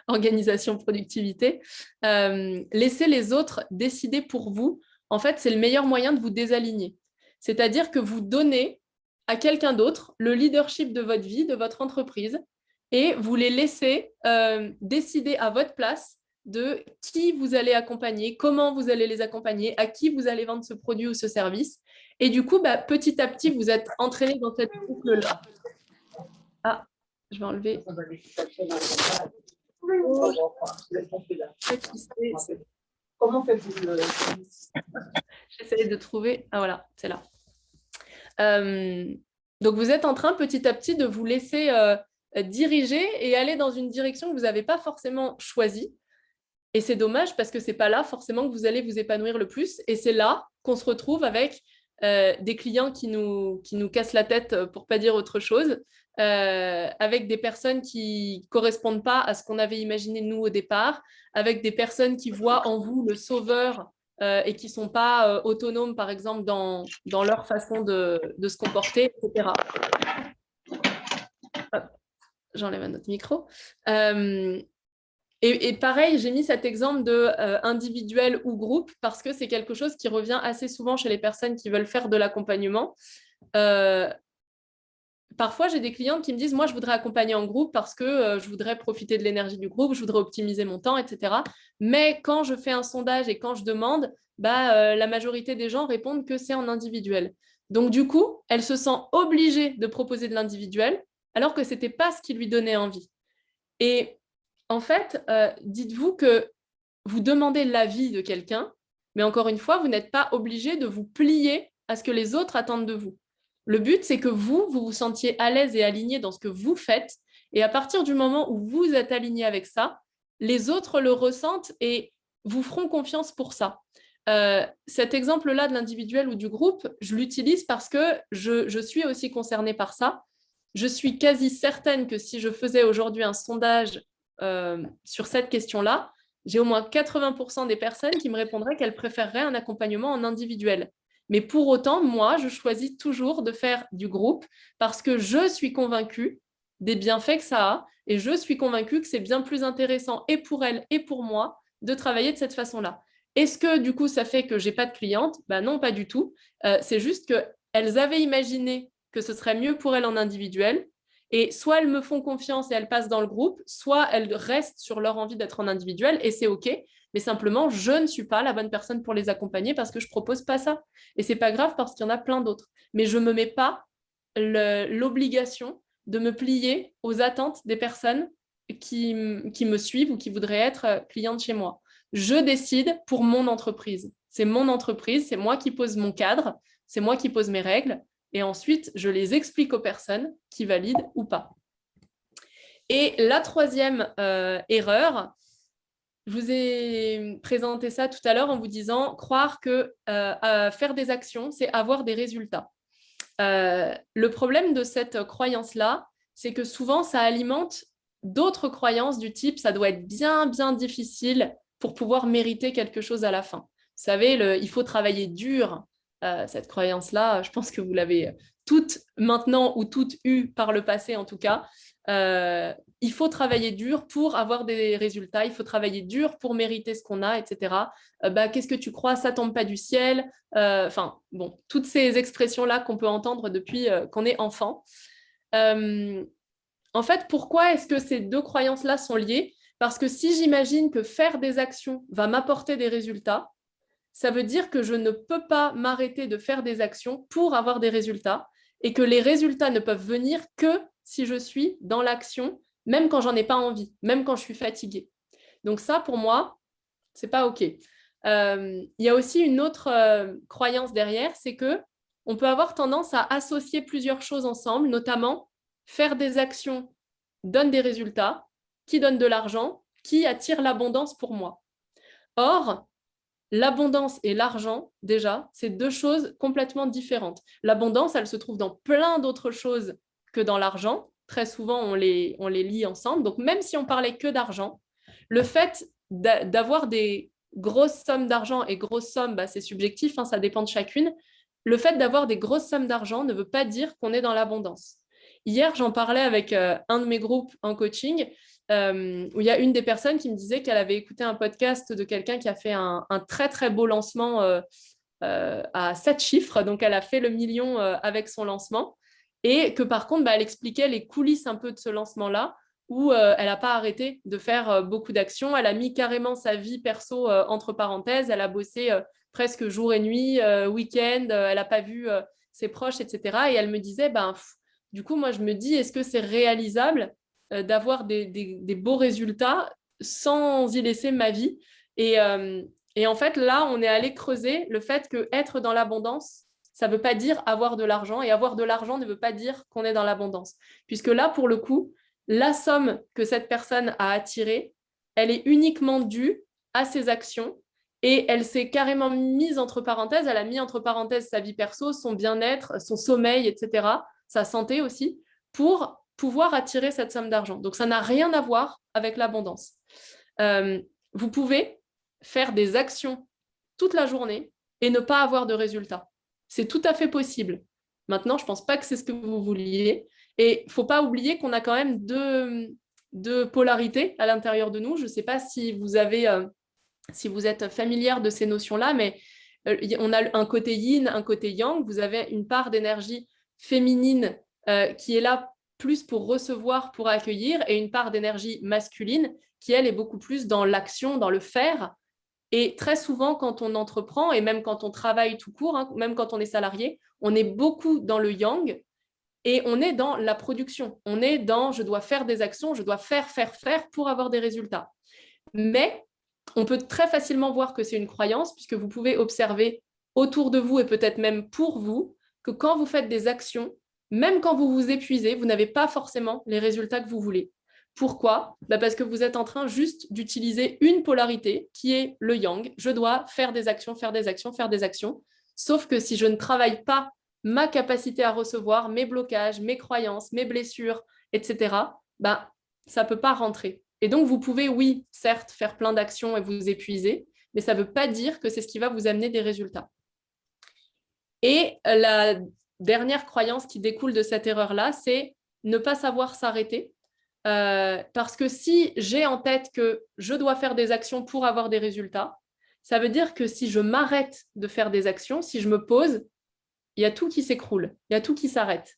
organisation, productivité. Laissez les autres décider pour vous. En fait, c'est le meilleur moyen de vous désaligner. C'est-à-dire que vous donnez à quelqu'un d'autre le leadership de votre vie, de votre entreprise, et vous les laissez décider à votre place de qui vous allez accompagner, comment vous allez les accompagner, à qui vous allez vendre ce produit ou ce service. Et du coup, petit à petit, vous êtes entraîné dans cette boucle-là. Ah, je vais enlever. Comment faites-vous J'essaie de trouver. Ah voilà, c'est là. Donc, vous êtes en train petit à petit de vous laisser diriger et aller dans une direction que vous n'avez pas forcément choisie. Et c'est dommage parce que ce n'est pas là forcément que vous allez vous épanouir le plus. Et c'est là qu'on se retrouve avec des clients qui nous cassent la tête, pour ne pas dire autre chose, avec des personnes qui ne correspondent pas à ce qu'on avait imaginé nous au départ, avec des personnes qui voient en vous le sauveur et qui ne sont pas autonomes, par exemple, dans leur façon de se comporter, etc. Hop, j'enlève un autre micro. Et pareil, j'ai mis cet exemple de individuel ou groupe parce que c'est quelque chose qui revient assez souvent chez les personnes qui veulent faire de l'accompagnement. parfois, j'ai des clientes qui me disent, moi, je voudrais accompagner en groupe parce que je voudrais profiter de l'énergie du groupe, je voudrais optimiser mon temps, etc. Mais quand je fais un sondage et quand je demande, la majorité des gens répondent que c'est en individuel. Donc, du coup, elle se sent obligée de proposer de l'individuel alors que ce n'était pas ce qui lui donnait envie. Et en fait, dites-vous que vous demandez l'avis de quelqu'un, mais encore une fois, vous n'êtes pas obligé de vous plier à ce que les autres attendent de vous. Le but, c'est que vous vous sentiez à l'aise et aligné dans ce que vous faites. Et à partir du moment où vous êtes aligné avec ça, les autres le ressentent et vous feront confiance pour ça. Cet exemple-là de l'individuel ou du groupe, je l'utilise parce que je suis aussi concernée par ça. Je suis quasi certaine que si je faisais aujourd'hui un sondage sur cette question-là, j'ai au moins 80% des personnes qui me répondraient qu'elles préféreraient un accompagnement en individuel. Mais pour autant, moi, je choisis toujours de faire du groupe parce que je suis convaincue des bienfaits que ça a et je suis convaincue que c'est bien plus intéressant et pour elles et pour moi de travailler de cette façon-là. Est-ce que du coup, ça fait que je n'ai pas de clientes ? Non, pas du tout. C'est juste qu'elles avaient imaginé que ce serait mieux pour elles en individuel. Et soit elles me font confiance et elles passent dans le groupe, soit elles restent sur leur envie d'être en individuel et c'est OK. Mais simplement, je ne suis pas la bonne personne pour les accompagner parce que je ne propose pas ça. Et ce n'est pas grave parce qu'il y en a plein d'autres. Mais je ne me mets pas l'obligation de me plier aux attentes des personnes qui me suivent ou qui voudraient être clientes chez moi. Je décide pour mon entreprise. C'est mon entreprise, c'est moi qui pose mon cadre, c'est moi qui pose mes règles. Et ensuite, je les explique aux personnes qui valident ou pas. Et la troisième erreur, je vous ai présenté ça tout à l'heure en vous disant croire que faire des actions, c'est avoir des résultats. Le problème de cette croyance-là, c'est que souvent, ça alimente d'autres croyances du type « ça doit être bien, bien difficile pour pouvoir mériter quelque chose à la fin ». Vous savez, il faut travailler dur. Cette croyance-là, je pense que vous l'avez toutes maintenant ou toutes eues par le passé en tout cas. Il faut travailler dur pour avoir des résultats, il faut travailler dur pour mériter ce qu'on a, etc. Qu'est-ce que tu crois, ça tombe pas du ciel. Bon, toutes ces expressions-là qu'on peut entendre depuis qu'on est enfant. En fait, pourquoi est-ce que ces deux croyances-là sont liées ? Parce que si j'imagine que faire des actions va m'apporter des résultats, ça veut dire que je ne peux pas m'arrêter de faire des actions pour avoir des résultats et que les résultats ne peuvent venir que si je suis dans l'action, même quand j'en ai pas envie, même quand je suis fatiguée. Donc ça, pour moi, c'est pas OK. Il y a aussi une autre croyance derrière, c'est que on peut avoir tendance à associer plusieurs choses ensemble, notamment faire des actions donne des résultats, qui donnent de l'argent, qui attire l'abondance pour moi. Or, l'abondance et l'argent, déjà, c'est deux choses complètement différentes. L'abondance, elle se trouve dans plein d'autres choses que dans l'argent. Très souvent, on les lie ensemble. Donc, même si on parlait que d'argent, le fait d'avoir des grosses sommes d'argent et grosses sommes, c'est subjectif, ça dépend de chacune. Le fait d'avoir des grosses sommes d'argent ne veut pas dire qu'on est dans l'abondance. Hier, j'en parlais avec un de mes groupes en coaching où il y a une des personnes qui me disait qu'elle avait écouté un podcast de quelqu'un qui a fait un très, très beau lancement à 7 chiffres. Donc, elle a fait le million avec son lancement. Et que par contre, elle expliquait les coulisses un peu de ce lancement-là où elle n'a pas arrêté de faire beaucoup d'actions. Elle a mis carrément sa vie perso entre parenthèses. Elle a bossé presque jour et nuit, week-end. Elle n'a pas vu ses proches, etc. Et elle me disait, du coup, moi, je me dis, est-ce que c'est réalisable d'avoir des beaux résultats sans y laisser ma vie. Et en fait, là, on est allé creuser le fait qu'être dans l'abondance, ça ne veut pas dire avoir de l'argent. Et avoir de l'argent ne veut pas dire qu'on est dans l'abondance. Puisque là, pour le coup, la somme que cette personne a attirée, elle est uniquement due à ses actions. Et elle s'est carrément mise entre parenthèses. Elle a mis entre parenthèses sa vie perso, son bien-être, son sommeil, etc., sa santé aussi, pour pouvoir attirer cette somme d'argent. Donc, ça n'a rien à voir avec l'abondance. Vous pouvez faire des actions toute la journée et ne pas avoir de résultats. C'est tout à fait possible. Maintenant, je ne pense pas que c'est ce que vous vouliez. Et il ne faut pas oublier qu'on a quand même deux polarités à l'intérieur de nous. Je ne sais pas si vous êtes familière de ces notions-là, mais on a un côté yin, un côté yang. Vous avez une part d'énergie féminine qui est là plus pour recevoir, pour accueillir, et une part d'énergie masculine qui, elle, est beaucoup plus dans l'action, dans le faire. Et très souvent, quand on entreprend, et même quand on travaille tout court, hein, même quand on est salarié, on est beaucoup dans le yang et on est dans la production. On est dans « je dois faire des actions, je dois faire pour avoir des résultats ». Mais on peut très facilement voir que c'est une croyance, puisque vous pouvez observer autour de vous et peut-être même pour vous, que quand vous faites des actions, même quand vous vous épuisez, vous n'avez pas forcément les résultats que vous voulez. Pourquoi ? Parce que vous êtes en train juste d'utiliser une polarité qui est le yang. Je dois faire des actions, faire des actions, faire des actions. Sauf que si je ne travaille pas ma capacité à recevoir, mes blocages, mes croyances, mes blessures, etc., ça ne peut pas rentrer. Et donc, vous pouvez, oui, certes, faire plein d'actions et vous épuiser, mais ça ne veut pas dire que c'est ce qui va vous amener des résultats. Et la dernière croyance qui découle de cette erreur-là, c'est ne pas savoir s'arrêter. Parce que si j'ai en tête que je dois faire des actions pour avoir des résultats, ça veut dire que si je m'arrête de faire des actions, si je me pose, il y a tout qui s'écroule, il y a tout qui s'arrête.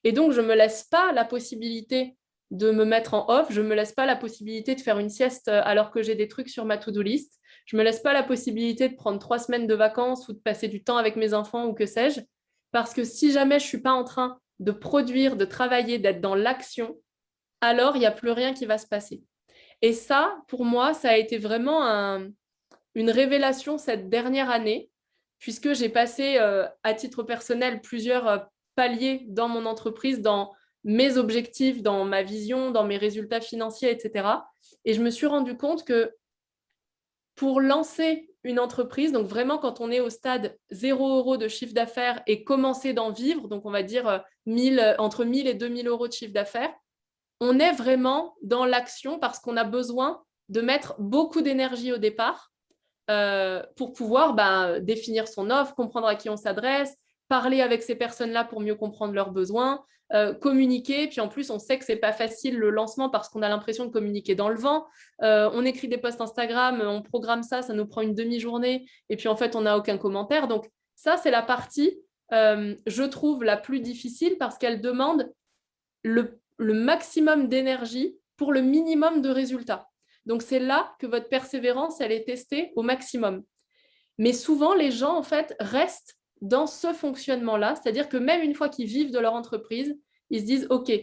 Et donc, je ne me laisse pas la possibilité de me mettre en off, je ne me laisse pas la possibilité de faire une sieste alors que j'ai des trucs sur ma to-do list, je ne me laisse pas la possibilité de prendre 3 semaines de vacances ou de passer du temps avec mes enfants ou que sais-je, parce que si jamais je ne suis pas en train de produire, de travailler, d'être dans l'action, alors il n'y a plus rien qui va se passer. Et ça, pour moi, ça a été vraiment une révélation cette dernière année, puisque j'ai passé à titre personnel plusieurs paliers dans mon entreprise, dans mes objectifs, dans ma vision, dans mes résultats financiers, etc. Et je me suis rendu compte que pour lancer une entreprise, donc vraiment quand on est au stade 0 € de chiffre d'affaires et commencer d'en vivre, donc on va dire entre 1000 et 2000 € de chiffre d'affaires, on est vraiment dans l'action parce qu'on a besoin de mettre beaucoup d'énergie au départ pour pouvoir définir son offre, comprendre à qui on s'adresse, parler avec ces personnes-là pour mieux comprendre leurs besoins, communiquer. Puis en plus, on sait que ce n'est pas facile le lancement parce qu'on a l'impression de communiquer dans le vent. On écrit des posts Instagram, on programme ça, ça nous prend une demi-journée et puis en fait, on n'a aucun commentaire. Donc ça, c'est la partie, je trouve, la plus difficile parce qu'elle demande le maximum d'énergie pour le minimum de résultats. Donc, c'est là que votre persévérance, elle est testée au maximum. Mais souvent, les gens, en fait, restent dans ce fonctionnement-là, c'est-à-dire que même une fois qu'ils vivent de leur entreprise, ils se disent, OK,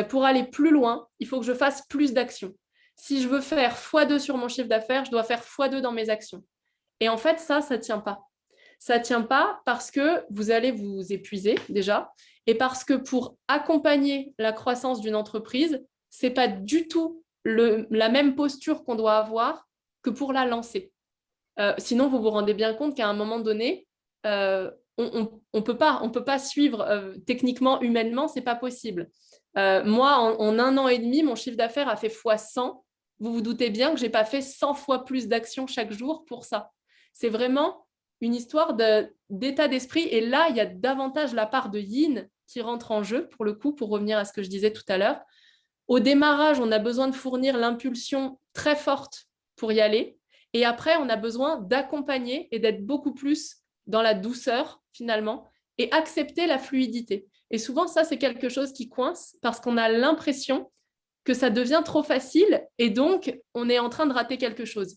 pour aller plus loin, il faut que je fasse plus d'actions. Si je veux faire x2 sur mon chiffre d'affaires, je dois faire x2 dans mes actions. Et en fait, ça ne tient pas. Ça ne tient pas parce que vous allez vous épuiser déjà et parce que pour accompagner la croissance d'une entreprise, ce n'est pas du tout la même posture qu'on doit avoir que pour la lancer. Sinon, vous vous rendez bien compte qu'à un moment donné, on peut pas suivre techniquement, humainement, ce n'est pas possible. Moi, en 1 an et demi, mon chiffre d'affaires a fait x100. Vous vous doutez bien que je n'ai pas fait 100 fois plus d'actions chaque jour pour ça. C'est vraiment une histoire d'état d'esprit. Et là, il y a davantage la part de yin qui rentre en jeu, pour le coup, pour revenir à ce que je disais tout à l'heure. Au démarrage, on a besoin de fournir l'impulsion très forte pour y aller. Et après, on a besoin d'accompagner et d'être beaucoup plus dans la douceur, finalement, et accepter la fluidité. Et souvent, ça, c'est quelque chose qui coince parce qu'on a l'impression que ça devient trop facile et donc, on est en train de rater quelque chose.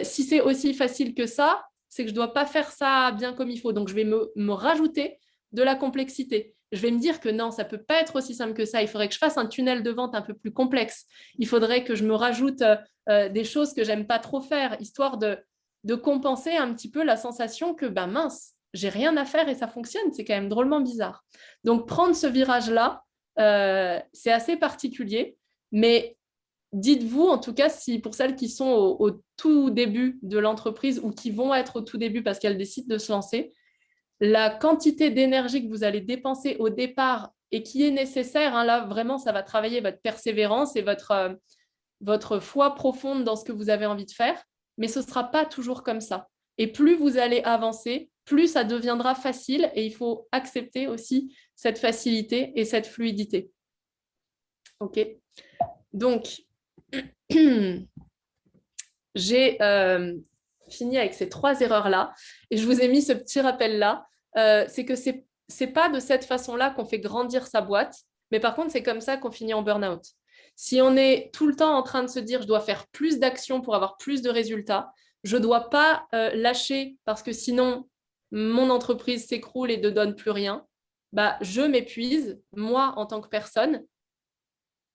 Si c'est aussi facile que ça, c'est que je ne dois pas faire ça bien comme il faut. Donc, je vais me rajouter de la complexité. Je vais me dire que non, ça ne peut pas être aussi simple que ça. Il faudrait que je fasse un tunnel de vente un peu plus complexe. Il faudrait que je me rajoute des choses que je n'aime pas trop faire, histoire de compenser un petit peu la sensation que, mince, j'ai rien à faire et ça fonctionne. C'est quand même drôlement bizarre. Donc, prendre ce virage-là, c'est assez particulier. Mais dites-vous, en tout cas, si pour celles qui sont au tout début de l'entreprise ou qui vont être au tout début parce qu'elles décident de se lancer, la quantité d'énergie que vous allez dépenser au départ et qui est nécessaire, là, vraiment, ça va travailler votre persévérance et votre foi profonde dans ce que vous avez envie de faire, mais ce ne sera pas toujours comme ça. Et plus vous allez avancer, plus ça deviendra facile et il faut accepter aussi cette facilité et cette fluidité. OK. Donc, j'ai fini avec ces 3 erreurs-là et je vous ai mis ce petit rappel-là. C'est que ce n'est pas de cette façon-là qu'on fait grandir sa boîte. Mais par contre, c'est comme ça qu'on finit en burn-out. Si on est tout le temps en train de se dire, je dois faire plus d'actions pour avoir plus de résultats, je ne dois pas lâcher parce que sinon, mon entreprise s'écroule et ne donne plus rien, bah, je m'épuise, moi, en tant que personne.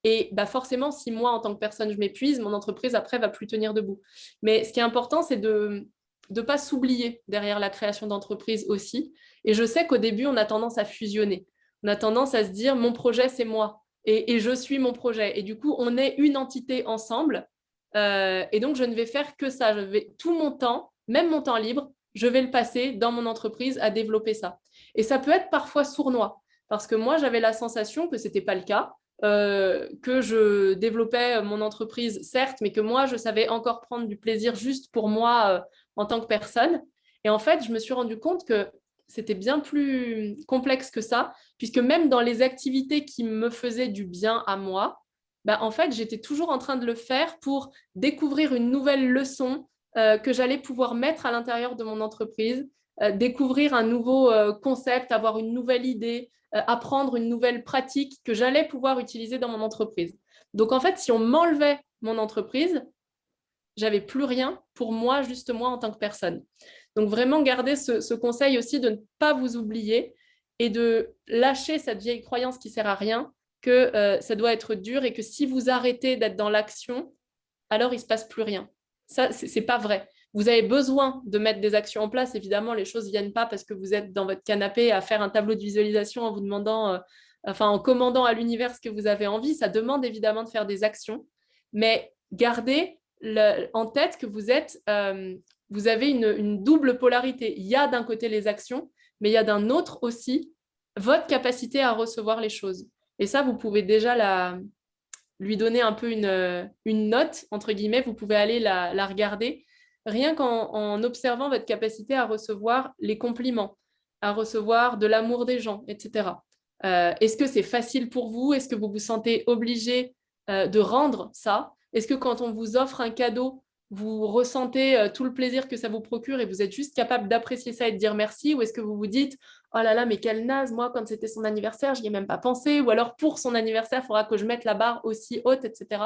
Et bah, forcément, si moi, en tant que personne, je m'épuise, mon entreprise, après, va plus tenir debout. Mais ce qui est important, c'est de ne pas s'oublier derrière la création d'entreprise aussi. Et je sais qu'au début, on a tendance à fusionner. On a tendance à se dire, mon projet, c'est moi. Et je suis mon projet. Et du coup, on est une entité ensemble. Et donc, je ne vais faire que ça. Je vais tout mon temps, même mon temps libre, je vais le passer dans mon entreprise à développer ça. Et ça peut être parfois sournois. Parce que moi, j'avais la sensation que ce n'était pas le cas. Que je développais mon entreprise, certes, mais que moi, je savais encore prendre du plaisir juste pour moi en tant que personne. Et en fait, je me suis rendu compte que c'était bien plus complexe que ça, puisque même dans les activités qui me faisaient du bien à moi, bah, en fait, j'étais toujours en train de le faire pour découvrir une nouvelle leçon que j'allais pouvoir mettre à l'intérieur de mon entreprise, découvrir un nouveau concept, avoir une nouvelle idée, apprendre une nouvelle pratique que j'allais pouvoir utiliser dans mon entreprise. Donc, en fait, si on m'enlevait mon entreprise, j'avais plus rien pour moi, juste moi en tant que personne. Donc, vraiment garder ce conseil aussi de ne pas vous oublier et de lâcher cette vieille croyance qui sert à rien, que ça doit être dur et que si vous arrêtez d'être dans l'action, alors il ne se passe plus rien. Ça, c'est pas vrai. Vous avez besoin de mettre des actions en place. Évidemment, les choses ne viennent pas parce que vous êtes dans votre canapé à faire un tableau de visualisation en vous demandant, en commandant à l'univers ce que vous avez envie. Ça demande évidemment de faire des actions. Mais gardez en tête que vous avez une double polarité. Il y a d'un côté les actions, mais il y a d'un autre aussi votre capacité à recevoir les choses. Et ça, vous pouvez déjà lui donner un peu une note, entre guillemets, vous pouvez aller la regarder, rien qu'en observant votre capacité à recevoir les compliments, à recevoir de l'amour des gens, etc. Est-ce que c'est facile pour vous? Est-ce que vous vous sentez obligé de rendre ça? Est-ce que quand on vous offre un cadeau, vous ressentez tout le plaisir que ça vous procure et vous êtes juste capable d'apprécier ça et de dire merci? Ou est-ce que vous vous dites, oh là là, mais quelle naze, moi, quand c'était son anniversaire, je n'y ai même pas pensé, ou alors pour son anniversaire, il faudra que je mette la barre aussi haute, etc.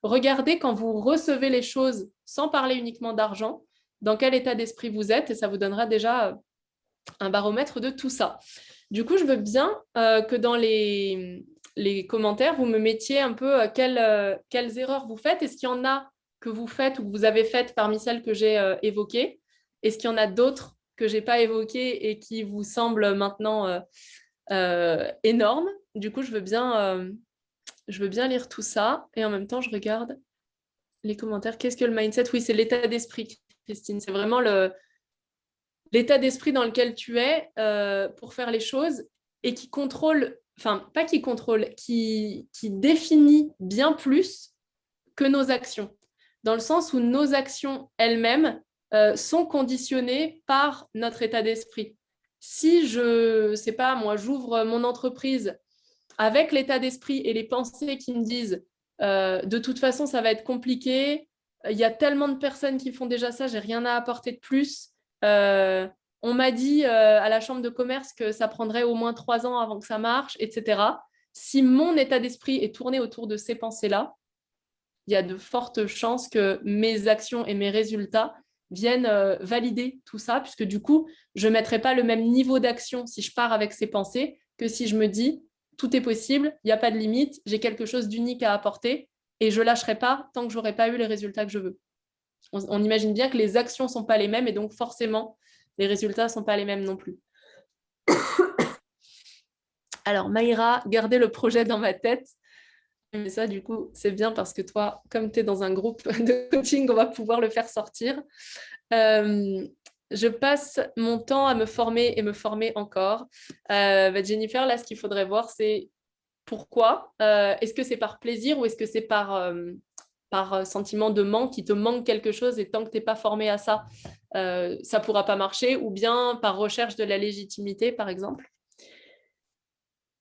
Regardez quand vous recevez les choses sans parler uniquement d'argent, dans quel état d'esprit vous êtes, et ça vous donnera déjà un baromètre de tout ça. Du coup, je veux bien que dans les commentaires, vous me mettiez un peu quelles erreurs vous faites. Est-ce qu'il y en a que vous faites ou que vous avez faites parmi celles que j'ai évoquées? Est-ce qu'il y en a d'autres que je n'ai pas évoquées et qui vous semblent maintenant énormes? Du coup, je veux bien lire tout ça. Et en même temps, je regarde les commentaires. Qu'est-ce que le mindset? Oui, c'est l'état d'esprit, Christine. C'est vraiment l'état d'esprit dans lequel tu es pour faire les choses et qui contrôle, enfin, pas qui contrôle, qui définit bien plus que nos actions, dans le sens où nos actions elles-mêmes sont conditionnées par notre état d'esprit. Si je sais pas, moi, j'ouvre mon entreprise avec l'état d'esprit et les pensées qui me disent de toute façon, ça va être compliqué, il y a tellement de personnes qui font déjà ça, j'ai rien à apporter de plus. On m'a dit à la chambre de commerce que ça prendrait au moins 3 ans avant que ça marche, etc. Si mon état d'esprit est tourné autour de ces pensées-là, il y a de fortes chances que mes actions et mes résultats viennent valider tout ça, puisque du coup, je ne mettrai pas le même niveau d'action si je pars avec ces pensées que si je me dis tout est possible, il n'y a pas de limite, j'ai quelque chose d'unique à apporter et je ne lâcherai pas tant que je n'aurai pas eu les résultats que je veux. On imagine bien que les actions ne sont pas les mêmes et donc forcément, les résultats ne sont pas les mêmes non plus. Alors, Maïra, gardez le projet dans ma tête. Mais ça, du coup, c'est bien parce que toi, comme tu es dans un groupe de coaching, on va pouvoir le faire sortir. Je passe mon temps à me former et me former encore. Jennifer, là, ce qu'il faudrait voir, c'est pourquoi. Est-ce que c'est par plaisir ou est-ce que c'est par sentiment de manque, qui te manque quelque chose et tant que tu n'es pas formé à ça, ça ne pourra pas marcher, ou bien par recherche de la légitimité, par exemple.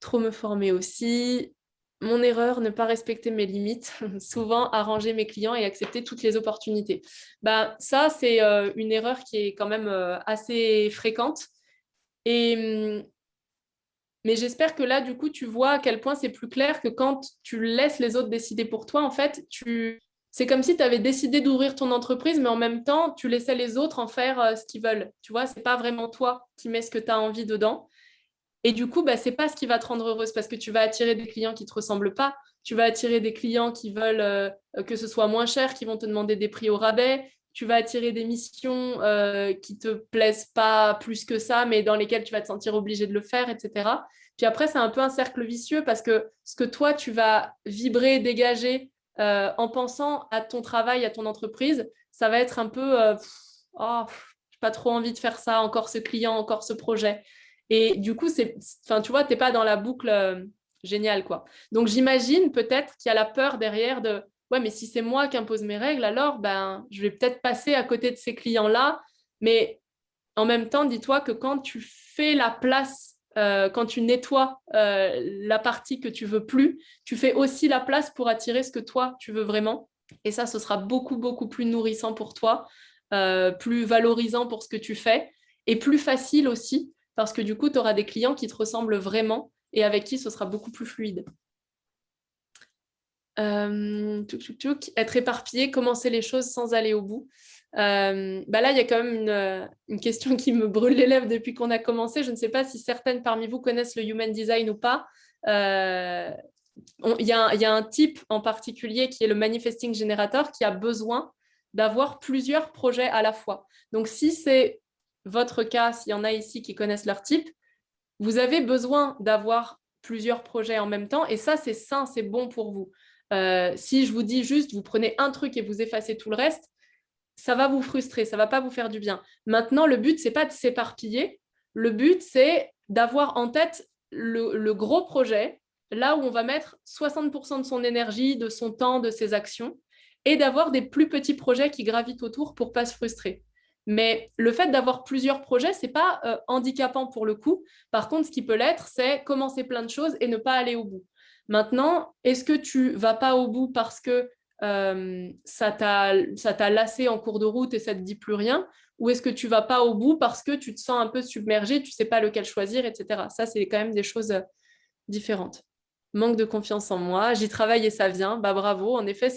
Trop me former aussi. Mon erreur, ne pas respecter mes limites, souvent arranger mes clients et accepter toutes les opportunités. Ça, c'est une erreur qui est quand même assez fréquente. Et Mais j'espère que là, du coup, tu vois à quel point c'est plus clair que quand tu laisses les autres décider pour toi, en fait, c'est comme si tu avais décidé d'ouvrir ton entreprise, mais en même temps, tu laissais les autres en faire ce qu'ils veulent. Tu vois, c'est pas vraiment toi qui mets ce que tu as envie dedans. Et du coup, bah, c'est pas ce qui va te rendre heureuse parce que tu vas attirer des clients qui te ressemblent pas. Tu vas attirer des clients qui veulent que ce soit moins cher, qui vont te demander des prix au rabais. Tu vas attirer des missions qui te plaisent pas plus que ça, mais dans lesquelles tu vas te sentir obligé de le faire, etc. Puis après, c'est un peu un cercle vicieux parce que ce que toi, tu vas vibrer, dégager en pensant à ton travail, à ton entreprise, ça va être un peu oh, j'ai pas trop envie de faire ça, encore ce client, encore ce projet. Et du coup, enfin, tu vois, tu n'es pas dans la boucle géniale, quoi. Donc, j'imagine peut-être qu'il y a la peur derrière de, ouais, mais si c'est moi qui impose mes règles, alors, ben, je vais peut-être passer à côté de ces clients-là. Mais en même temps, dis-toi que quand tu fais la place, quand tu nettoies la partie que tu veux plus, tu fais aussi la place pour attirer ce que toi, tu veux vraiment. Et ça, ce sera beaucoup, beaucoup plus nourrissant pour toi, plus valorisant pour ce que tu fais et plus facile aussi parce que du coup, tu auras des clients qui te ressemblent vraiment et avec qui ce sera beaucoup plus fluide. Être éparpillé, commencer les choses sans aller au bout. Bah là, il y a quand même une question qui me brûle les lèvres depuis qu'on a commencé. Je ne sais pas si certaines parmi vous connaissent le Human Design ou pas. Il y a un type en particulier qui est le Manifesting Generator qui a besoin d'avoir plusieurs projets à la fois. Donc, si c'est votre cas, s'il y en a ici qui connaissent leur type, vous avez besoin d'avoir plusieurs projets en même temps et ça, c'est sain, c'est bon pour vous. Si je vous dis juste, vous prenez un truc et vous effacez tout le reste, ça va vous frustrer, ça va pas vous faire du bien. Maintenant, le but, c'est pas de s'éparpiller. Le but, c'est d'avoir en tête le gros projet, là où on va mettre 60% de son énergie, de son temps, de ses actions, et d'avoir des plus petits projets qui gravitent autour pour pas se frustrer. Mais le fait d'avoir plusieurs projets, c'est pas handicapant pour le coup. Par contre, ce qui peut l'être, c'est commencer plein de choses et ne pas aller au bout. Maintenant, est-ce que tu vas pas au bout parce que ça t'a lassé en cours de route et ça te dit plus rien, ou est-ce que tu vas pas au bout parce que tu te sens un peu submergé, tu sais pas lequel choisir, etc. Ça, c'est quand même des choses différentes. Manque de confiance en moi, j'y travaille et ça vient, bah bravo. En effet,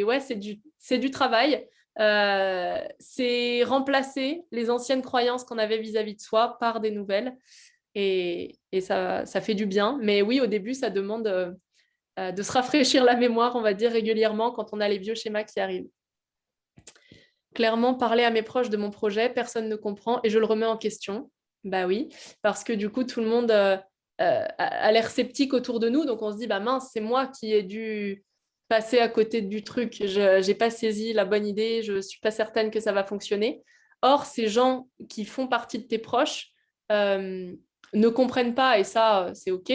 ouais, c'est du travail. C'est remplacer les anciennes croyances qu'on avait vis-à-vis de soi par des nouvelles et ça fait du bien. Mais oui, au début, ça demande de se rafraîchir la mémoire, on va dire, régulièrement quand on a les vieux schémas qui arrivent. Clairement, parler à mes proches de mon projet, personne ne comprend et je le remets en question. Bah oui, parce que du coup, tout le monde a l'air sceptique autour de nous. Donc, on se dit, bah mince, c'est moi qui ai dû passer à côté du truc. Je n'ai pas saisi la bonne idée. Je ne suis pas certaine que ça va fonctionner. Or, ces gens qui font partie de tes proches ne comprennent pas et ça, c'est OK.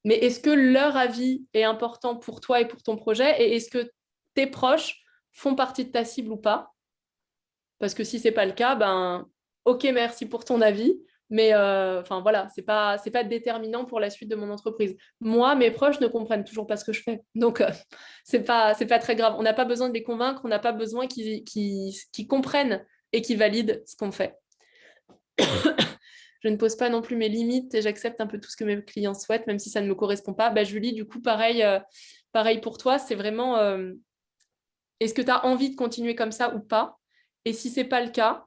Mais est-ce que leur avis est important pour toi et pour ton projet et est-ce que tes proches font partie de ta cible ou pas? Parce que si ce n'est pas le cas, ben ok, merci pour ton avis, mais enfin voilà, c'est pas déterminant pour la suite de mon entreprise. Moi, mes proches ne comprennent toujours pas ce que je fais, donc c'est pas très grave. On n'a pas besoin de les convaincre, on n'a pas besoin qu'ils comprennent et qu'ils valident ce qu'on fait. Je ne pose pas non plus mes limites et j'accepte un peu tout ce que mes clients souhaitent, même si ça ne me correspond pas. Bah, Julie, du coup, pareil pour toi, c'est vraiment est-ce que tu as envie de continuer comme ça ou pas? Et si ce n'est pas le cas,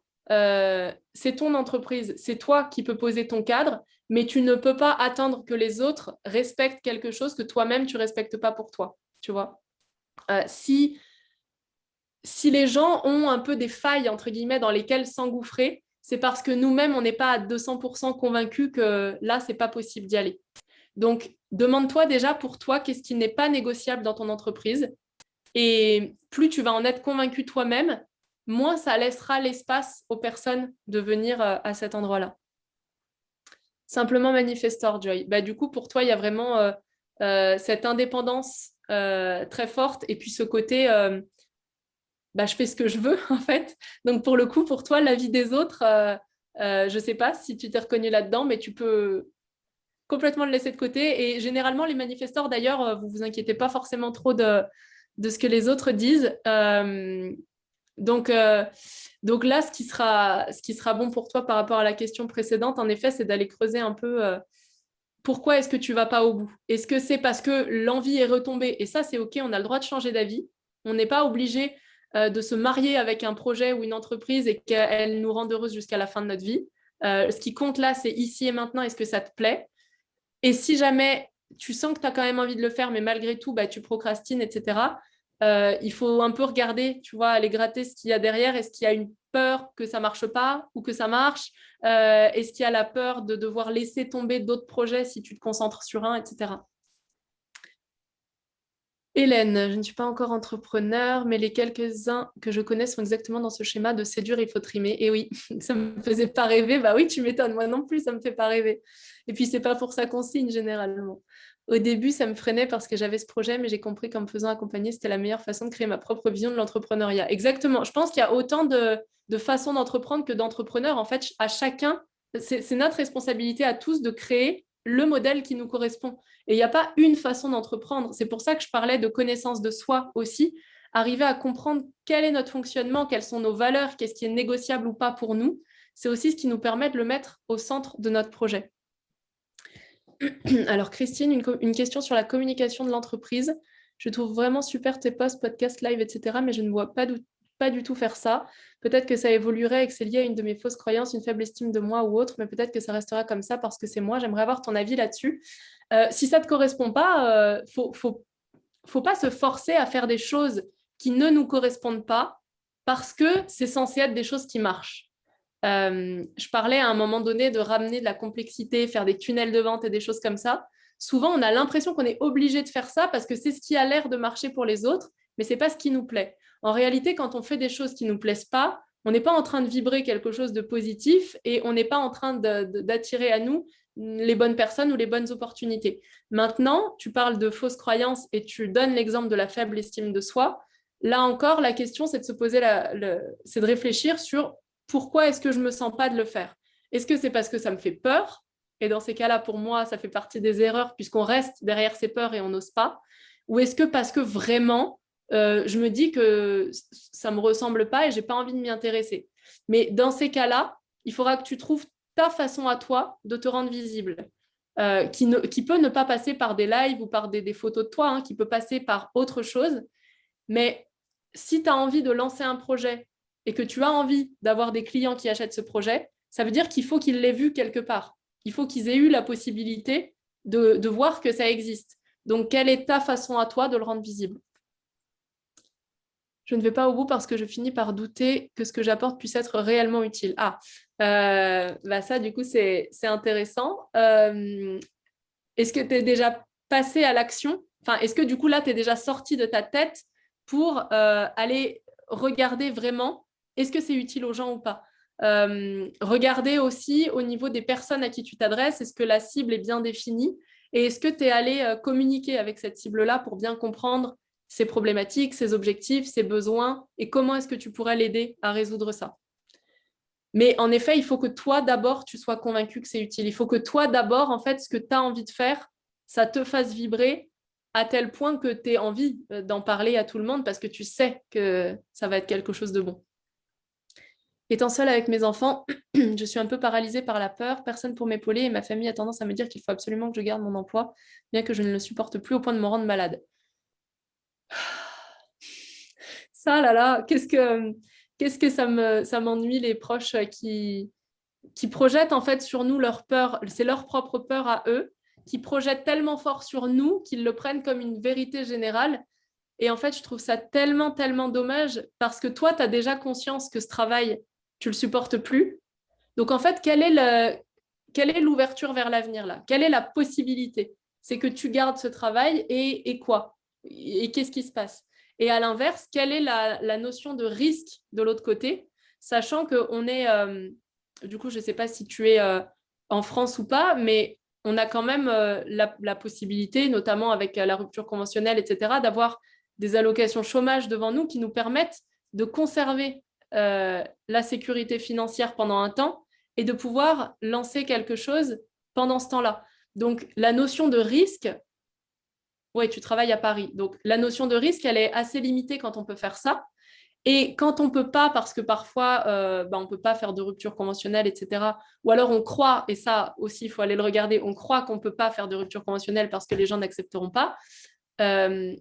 c'est ton entreprise, c'est toi qui peux poser ton cadre, mais tu ne peux pas attendre que les autres respectent quelque chose que toi-même, tu ne respectes pas pour toi. Tu vois? Si les gens ont un peu des failles, entre guillemets, dans lesquelles s'engouffrer, c'est parce que nous-mêmes, on n'est pas à 200% convaincus que là, c'est pas possible d'y aller. Donc, demande-toi déjà pour toi, qu'est-ce qui n'est pas négociable dans ton entreprise. Et plus tu vas en être convaincu toi-même, moins ça laissera l'espace aux personnes de venir à cet endroit-là. Simplement manifestor, Joy. Bah, du coup, pour toi, il y a vraiment cette indépendance très forte et puis ce côté bah, je fais ce que je veux, en fait. Donc, pour le coup, pour toi, la vie des autres, je ne sais pas si tu t'es reconnu là-dedans, mais tu peux complètement le laisser de côté. Et généralement, les manifestors, d'ailleurs, vous ne vous inquiétez pas forcément trop de ce que les autres disent. Donc là, ce qui sera bon pour toi par rapport à la question précédente, en effet, c'est d'aller creuser un peu pourquoi est-ce que tu ne vas pas au bout. Est-ce que c'est parce que l'envie est retombée? Et ça, c'est OK, on a le droit de changer d'avis. On n'est pas obligé de se marier avec un projet ou une entreprise et qu'elle nous rende heureuse jusqu'à la fin de notre vie. Ce qui compte là, c'est ici et maintenant, est-ce que ça te plaît? Et si jamais tu sens que tu as quand même envie de le faire, mais malgré tout, tu procrastines, etc., il faut un peu regarder, tu vois, aller gratter ce qu'il y a derrière. Est-ce qu'il y a une peur que ça ne marche pas ou que ça marche? Est-ce qu'il y a la peur de devoir laisser tomber d'autres projets si tu te concentres sur un, etc. Hélène, je ne suis pas encore entrepreneur, mais les quelques-uns que je connais sont exactement dans ce schéma de c'est dur, il faut trimer. Et oui, ça ne me faisait pas rêver. Bah oui, tu m'étonnes, moi non plus, ça ne me fait pas rêver. Et puis, c'est pas pour ça qu'on signe généralement. Au début, ça me freinait parce que j'avais ce projet, mais j'ai compris qu'en me faisant accompagner, c'était la meilleure façon de créer ma propre vision de l'entrepreneuriat. Exactement. Je pense qu'il y a autant de façons d'entreprendre que d'entrepreneurs. En fait, à chacun, c'est notre responsabilité à tous de créer le modèle qui nous correspond. Et il n'y a pas une façon d'entreprendre. C'est pour ça que je parlais de connaissance de soi aussi. Arriver à comprendre quel est notre fonctionnement, quelles sont nos valeurs, qu'est-ce qui est négociable ou pas pour nous. C'est aussi ce qui nous permet de le mettre au centre de notre projet. Alors Christine, une question sur la communication de l'entreprise. Je trouve vraiment super tes posts, podcasts, live, etc. Mais je ne vois pas du tout faire ça. Peut-être que ça évoluerait et que c'est lié à une de mes fausses croyances, une faible estime de moi ou autre, mais peut-être que ça restera comme ça parce que c'est moi. J'aimerais avoir ton avis là-dessus. Si ça ne te correspond pas, faut pas se forcer à faire des choses qui ne nous correspondent pas parce que c'est censé être des choses qui marchent. Je parlais à un moment donné de ramener de la complexité, faire des tunnels de vente et des choses comme ça. Souvent, on a l'impression qu'on est obligé de faire ça parce que c'est ce qui a l'air de marcher pour les autres, mais ce n'est pas ce qui nous plaît. En réalité, quand on fait des choses qui ne nous plaisent pas, on n'est pas en train de vibrer quelque chose de positif et on n'est pas en train d'attirer à nous les bonnes personnes ou les bonnes opportunités. Maintenant, tu parles de fausses croyances et tu donnes l'exemple de la faible estime de soi. Là encore, la question, c'est de se poser, c'est de réfléchir sur pourquoi est-ce que je ne me sens pas de le faire? Est-ce que c'est parce que ça me fait peur? Et dans ces cas-là, pour moi, ça fait partie des erreurs puisqu'on reste derrière ces peurs et on n'ose pas. Ou est-ce que parce que vraiment, je me dis que ça ne me ressemble pas et je n'ai pas envie de m'y intéresser? Mais dans ces cas-là, il faudra que tu trouves ta façon à toi de te rendre visible, qui peut ne pas passer par des lives ou par des photos de toi, qui peut passer par autre chose. Mais si tu as envie de lancer un projet et que tu as envie d'avoir des clients qui achètent ce projet, ça veut dire qu'il faut qu'ils l'aient vu quelque part. Il faut qu'ils aient eu la possibilité de voir que ça existe. Donc, quelle est ta façon à toi de le rendre visible? Je ne vais pas au bout parce que je finis par douter que ce que j'apporte puisse être réellement utile. Ça, du coup, c'est intéressant. Est-ce que tu es déjà passé à l'action? Enfin, est-ce que du coup, là, tu es déjà sorti de ta tête pour aller regarder vraiment est-ce que c'est utile aux gens ou pas? Regarder aussi au niveau des personnes à qui tu t'adresses, est-ce que la cible est bien définie? Et est-ce que tu es allé communiquer avec cette cible-là pour bien comprendre ses problématiques, ses objectifs, ses besoins et comment est-ce que tu pourrais l'aider à résoudre ça? Mais en effet, il faut que toi, d'abord, tu sois convaincu que c'est utile. Il faut que toi, d'abord, en fait, ce que tu as envie de faire, ça te fasse vibrer à tel point que tu aies envie d'en parler à tout le monde parce que tu sais que ça va être quelque chose de bon. Étant seule avec mes enfants, je suis un peu paralysée par la peur, personne pour m'épauler et ma famille a tendance à me dire qu'il faut absolument que je garde mon emploi, bien que je ne le supporte plus au point de me rendre malade. Ça, là, qu'est-ce que ça m'ennuie les proches qui projettent en fait sur nous leur peur, c'est leur propre peur à eux, qui projettent tellement fort sur nous qu'ils le prennent comme une vérité générale. Et en fait, je trouve ça tellement, tellement dommage parce que toi, tu as déjà conscience que ce travail, tu le supportes plus. Donc en fait, quelle est l'ouverture vers l'avenir là? Quelle est la possibilité? C'est que tu gardes ce travail et quoi? Et qu'est-ce qui se passe? Et à l'inverse, quelle est la notion de risque de l'autre côté, sachant qu'on est, du coup, je ne sais pas si tu es en France ou pas, mais on a quand même la possibilité, notamment avec la rupture conventionnelle, etc., d'avoir des allocations chômage devant nous qui nous permettent de conserver la sécurité financière pendant un temps et de pouvoir lancer quelque chose pendant ce temps-là. Donc, la notion de risque, ouais, tu travailles à Paris. Donc, la notion de risque, elle est assez limitée quand on peut faire ça. Et quand on ne peut pas, parce que parfois, on ne peut pas faire de rupture conventionnelle, etc. Ou alors on croit, et ça aussi, il faut aller le regarder, on croit qu'on ne peut pas faire de rupture conventionnelle parce que les gens n'accepteront pas.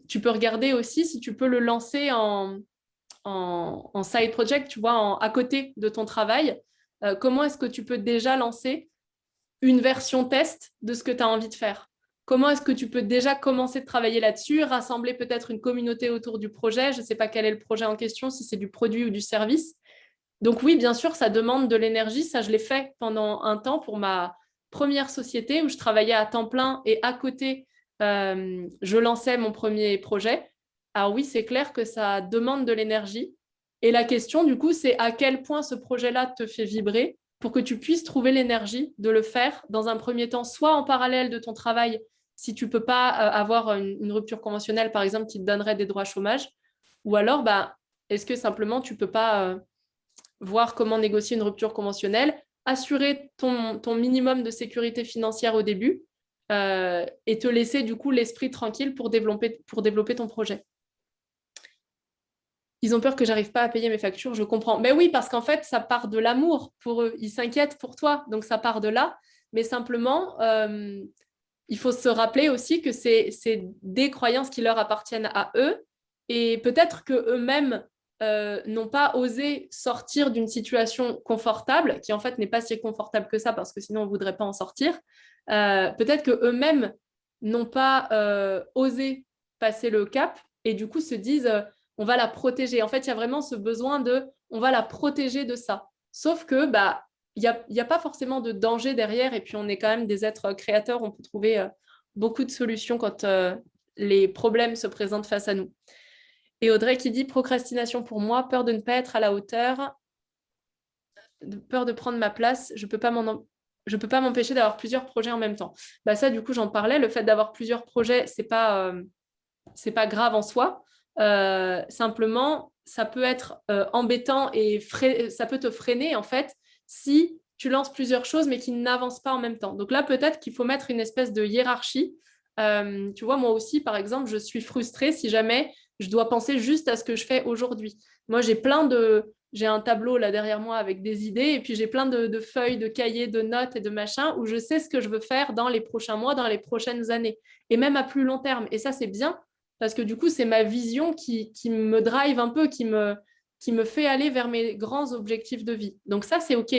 Tu peux regarder aussi si tu peux le lancer en side project, tu vois, à côté de ton travail. Comment est-ce que tu peux déjà lancer une version test de ce que tu as envie de faire? Comment est-ce que tu peux déjà commencer de travailler là-dessus, rassembler peut-être une communauté autour du projet? Je ne sais pas quel est le projet en question, si c'est du produit ou du service. Donc oui, bien sûr, ça demande de l'énergie. Ça, je l'ai fait pendant un temps pour ma première société où je travaillais à temps plein et à côté, je lançais mon premier projet. Alors oui, c'est clair que ça demande de l'énergie. Et la question, du coup, c'est à quel point ce projet-là te fait vibrer pour que tu puisses trouver l'énergie de le faire dans un premier temps, soit en parallèle de ton travail, si tu ne peux pas avoir une rupture conventionnelle, par exemple, qui te donnerait des droits chômage, ou alors, est-ce que simplement tu ne peux pas voir comment négocier une rupture conventionnelle, assurer ton minimum de sécurité financière au début et te laisser du coup l'esprit tranquille pour développer ton projet. Ils ont peur que j'arrive pas à payer mes factures, je comprends. Mais oui, parce qu'en fait, ça part de l'amour pour eux. Ils s'inquiètent pour toi, donc ça part de là. Mais simplement, il faut se rappeler aussi que c'est des croyances qui leur appartiennent à eux et peut-être qu'eux-mêmes n'ont pas osé sortir d'une situation confortable, qui en fait n'est pas si confortable que ça, parce que sinon on ne voudrait pas en sortir. Peut-être qu'eux-mêmes n'ont pas osé passer le cap et du coup se disent on va la protéger. En fait, il y a vraiment ce besoin on va la protéger de ça. Sauf que il n'y a pas forcément de danger derrière et puis on est quand même des êtres créateurs, on peut trouver beaucoup de solutions quand les problèmes se présentent face à nous. Et Audrey qui dit procrastination pour moi, peur de ne pas être à la hauteur, peur de prendre ma place, je ne peux pas m'empêcher d'avoir plusieurs projets en même temps. Ça, du coup, j'en parlais. Le fait d'avoir plusieurs projets, c'est pas grave en soi. Simplement, ça peut être embêtant et ça peut te freiner, en fait, si tu lances plusieurs choses, mais qui n'avancent pas en même temps. Donc là, peut-être qu'il faut mettre une espèce de hiérarchie. Tu vois, moi aussi, par exemple, je suis frustrée si jamais je dois penser juste à ce que je fais aujourd'hui. Moi, j'ai un tableau là derrière moi avec des idées et puis j'ai plein de feuilles, de cahiers, de notes et de machins où je sais ce que je veux faire dans les prochains mois, dans les prochaines années et même à plus long terme. Et ça, c'est bien parce que du coup, c'est ma vision qui me drive un peu, qui me fait aller vers mes grands objectifs de vie. Donc ça, c'est OK.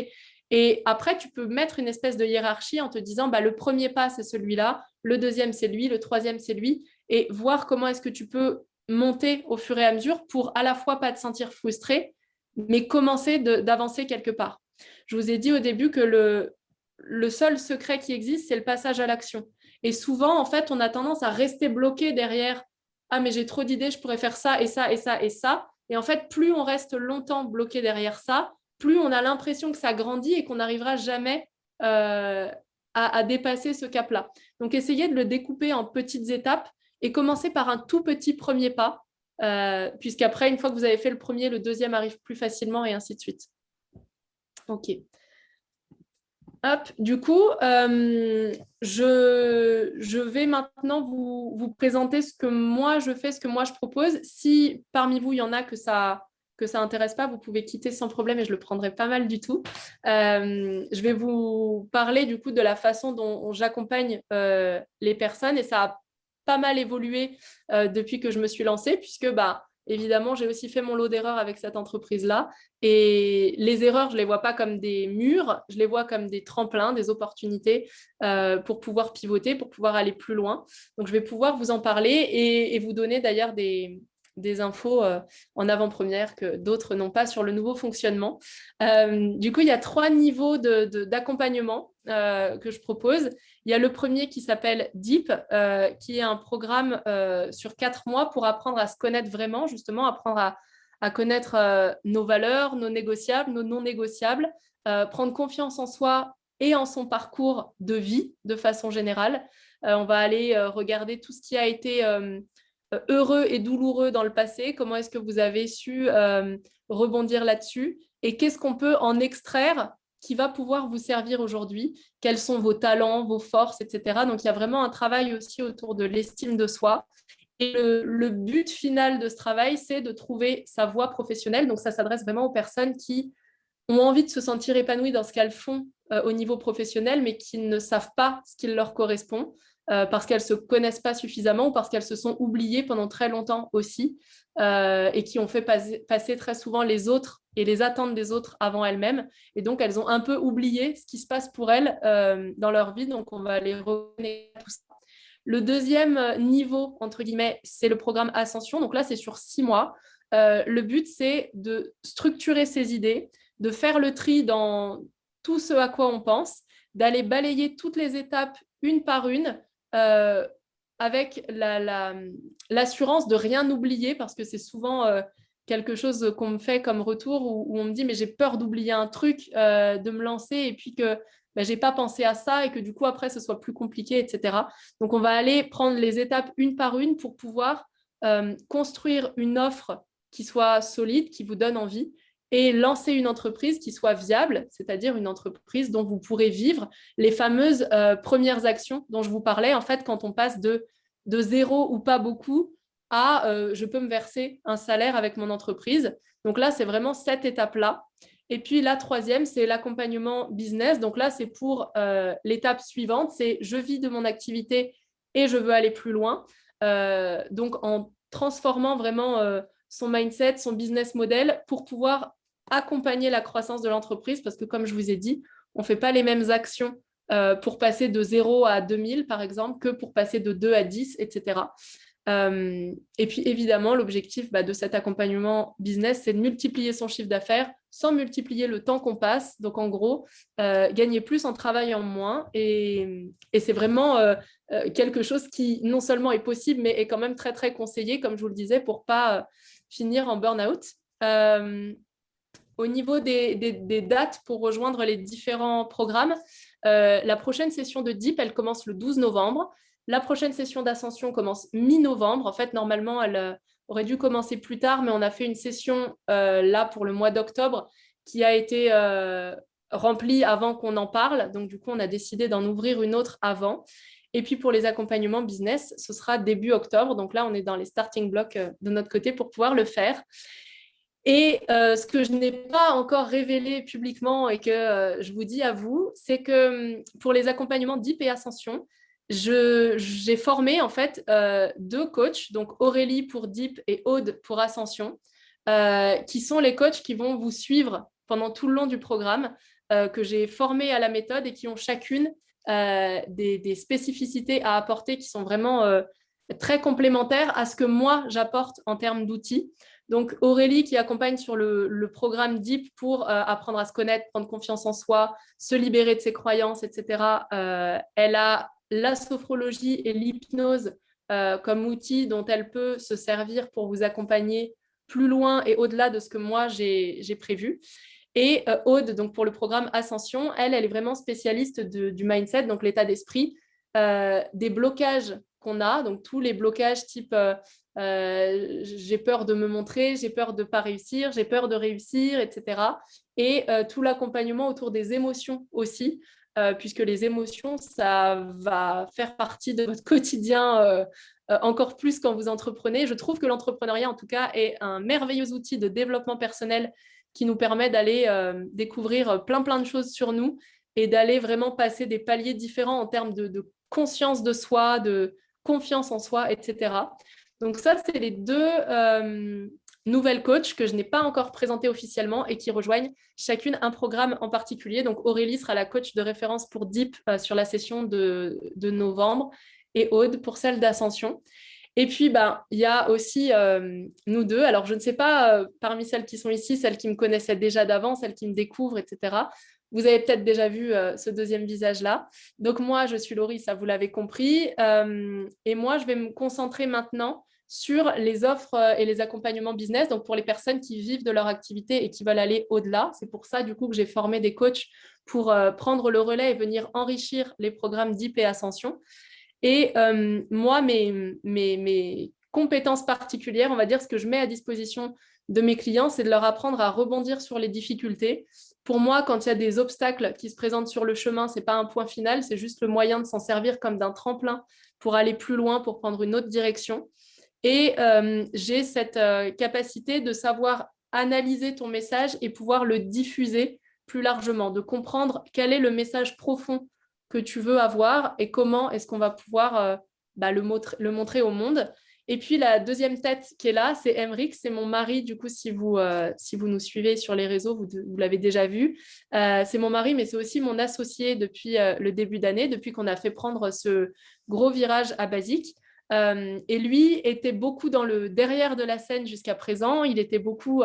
Et après, tu peux mettre une espèce de hiérarchie en te disant, le premier pas, c'est celui-là, le deuxième, c'est lui, le troisième, c'est lui, et voir comment est-ce que tu peux monter au fur et à mesure pour à la fois pas te sentir frustré, mais commencer d'avancer quelque part. Je vous ai dit au début que le seul secret qui existe, c'est le passage à l'action. Et souvent, en fait, on a tendance à rester bloqué derrière « Ah, mais j'ai trop d'idées, je pourrais faire ça et ça et ça et ça ». Et en fait, plus on reste longtemps bloqué derrière ça, plus on a l'impression que ça grandit et qu'on n'arrivera jamais à dépasser ce cap-là. Donc, essayez de le découper en petites étapes et commencer par un tout petit premier pas, puisqu'après, une fois que vous avez fait le premier, le deuxième arrive plus facilement et ainsi de suite. OK. Hop, du coup, je vais maintenant vous présenter ce que moi je fais, ce que moi je propose. Si parmi vous, il y en a que ça intéresse pas, vous pouvez quitter sans problème et je le prendrai pas mal du tout. Je vais vous parler du coup de la façon dont j'accompagne les personnes et ça a pas mal évolué depuis que je me suis lancée puisque évidemment, j'ai aussi fait mon lot d'erreurs avec cette entreprise-là. Et les erreurs, je ne les vois pas comme des murs, je les vois comme des tremplins, des opportunités pour pouvoir pivoter, pour pouvoir aller plus loin. Donc, je vais pouvoir vous en parler et vous donner d'ailleurs des infos en avant-première que d'autres n'ont pas sur le nouveau fonctionnement. Du coup, il y a 3 niveaux d'accompagnement que je propose. Il y a le premier qui s'appelle Deep, qui est un programme sur 4 mois pour apprendre à se connaître vraiment, justement, apprendre à connaître nos valeurs, nos négociables, nos non négociables, prendre confiance en soi et en son parcours de vie de façon générale. On va aller regarder tout ce qui a été heureux et douloureux dans le passé, comment est-ce que vous avez su rebondir là-dessus et qu'est-ce qu'on peut en extraire qui va pouvoir vous servir aujourd'hui, quels sont vos talents, vos forces, etc. Donc, il y a vraiment un travail aussi autour de l'estime de soi. Et le but final de ce travail, c'est de trouver sa voie professionnelle. Donc, ça s'adresse vraiment aux personnes qui ont envie de se sentir épanouies dans ce qu'elles font au niveau professionnel, mais qui ne savent pas ce qui leur correspond, parce qu'elles ne se connaissent pas suffisamment ou parce qu'elles se sont oubliées pendant très longtemps aussi, et qui ont fait passer très souvent les autres et les attentes des autres avant elles-mêmes. Et donc, elles ont un peu oublié ce qui se passe pour elles dans leur vie. Donc, on va les reconnecter à tout ça. Le deuxième niveau, entre guillemets, c'est le programme Ascension. Donc là, c'est sur 6 mois. Le but, c'est de structurer ses idées, de faire le tri dans tout ce à quoi on pense, d'aller balayer toutes les étapes une par une, avec l'assurance de rien oublier, parce que c'est souvent quelque chose qu'on me fait comme retour où on me dit mais j'ai peur d'oublier un truc, de me lancer et puis que j'ai pas pensé à ça et que du coup après ce soit plus compliqué, etc. Donc on va aller prendre les étapes une par une pour pouvoir construire une offre qui soit solide, qui vous donne envie, et lancer une entreprise qui soit viable, c'est-à-dire une entreprise dont vous pourrez vivre les fameuses premières actions dont je vous parlais, en fait, quand on passe de zéro ou pas beaucoup à je peux me verser un salaire avec mon entreprise. Donc là, c'est vraiment cette étape-là. Et puis la troisième, c'est l'accompagnement business. Donc là, c'est pour l'étape suivante, c'est je vis de mon activité et je veux aller plus loin. Donc en transformant vraiment son mindset, son business model pour pouvoir accompagner la croissance de l'entreprise, parce que comme je vous ai dit, on ne fait pas les mêmes actions pour passer de 0 à 2000, par exemple, que pour passer de 2 à 10, etc. Et puis évidemment, l'objectif de cet accompagnement business, c'est de multiplier son chiffre d'affaires sans multiplier le temps qu'on passe. Donc en gros, gagner plus en travaillant moins. Et c'est vraiment quelque chose qui non seulement est possible, mais est quand même très, très conseillé, comme je vous le disais, pour ne pas finir en burn-out. Au niveau des dates pour rejoindre les différents programmes, la prochaine session de DEEP, elle commence le 12 novembre. La prochaine session d'ascension commence mi-novembre. En fait, normalement, elle aurait dû commencer plus tard, mais on a fait une session là pour le mois d'octobre qui a été remplie avant qu'on en parle. Donc, du coup, on a décidé d'en ouvrir une autre avant. Et puis, pour les accompagnements business, ce sera début octobre. Donc là, on est dans les starting blocks de notre côté pour pouvoir le faire. Et ce que je n'ai pas encore révélé publiquement et que je vous dis à vous, c'est que pour les accompagnements DEEP et Ascension, j'ai formé en fait 2 coachs, donc Aurélie pour DEEP et Aude pour Ascension, qui sont les coachs qui vont vous suivre pendant tout le long du programme, que j'ai formés à la méthode et qui ont chacune des spécificités à apporter qui sont vraiment très complémentaires à ce que moi j'apporte en termes d'outils. Donc Aurélie qui accompagne sur le programme DEEP pour apprendre à se connaître, prendre confiance en soi, se libérer de ses croyances, etc. Elle a la sophrologie et l'hypnose comme outil dont elle peut se servir pour vous accompagner plus loin et au-delà de ce que moi j'ai prévu. Et Aude, donc pour le programme Ascension, elle est vraiment spécialiste du mindset, donc l'état d'esprit, des blocages qu'on a, donc tous les blocages type j'ai peur de me montrer, j'ai peur de ne pas réussir, j'ai peur de réussir, etc. Et tout l'accompagnement autour des émotions aussi, puisque les émotions, ça va faire partie de votre quotidien encore plus quand vous entreprenez. Je trouve que l'entrepreneuriat, en tout cas, est un merveilleux outil de développement personnel qui nous permet d'aller découvrir plein de choses sur nous et d'aller vraiment passer des paliers différents en termes de conscience de soi, de confiance en soi, etc. Donc ça, c'est les 2 nouvelles coachs que je n'ai pas encore présentées officiellement et qui rejoignent chacune un programme en particulier. Donc Aurélie sera la coach de référence pour DEEP sur la session de novembre et Aude pour celle d'Ascension. Et puis, il y a aussi nous 2. Alors, je ne sais pas, parmi celles qui sont ici, celles qui me connaissaient déjà d'avant, celles qui me découvrent, etc. Vous avez peut-être déjà vu ce deuxième visage-là. Donc, moi, je suis Laurie, ça vous l'avez compris. Et moi, je vais me concentrer maintenant sur les offres et les accompagnements business, donc pour les personnes qui vivent de leur activité et qui veulent aller au-delà. C'est pour ça, du coup, que j'ai formé des coachs pour prendre le relais et venir enrichir les programmes DEEP et Ascension. Et moi, mes compétences particulières, on va dire, ce que je mets à disposition de mes clients, c'est de leur apprendre à rebondir sur les difficultés. Pour moi, quand il y a des obstacles qui se présentent sur le chemin, ce n'est pas un point final, c'est juste le moyen de s'en servir comme d'un tremplin pour aller plus loin, pour prendre une autre direction. Et j'ai cette capacité de savoir analyser ton message et pouvoir le diffuser plus largement, de comprendre quel est le message profond que tu veux avoir et comment est-ce qu'on va pouvoir le montrer au monde. Et puis la deuxième tête qui est là, c'est Emric, c'est mon mari. Du coup, si vous nous suivez sur les réseaux, vous l'avez déjà vu. C'est mon mari, mais c'est aussi mon associé depuis le début d'année, depuis qu'on a fait prendre ce gros virage à Basique. Et lui était beaucoup dans le derrière de la scène jusqu'à présent. Il était beaucoup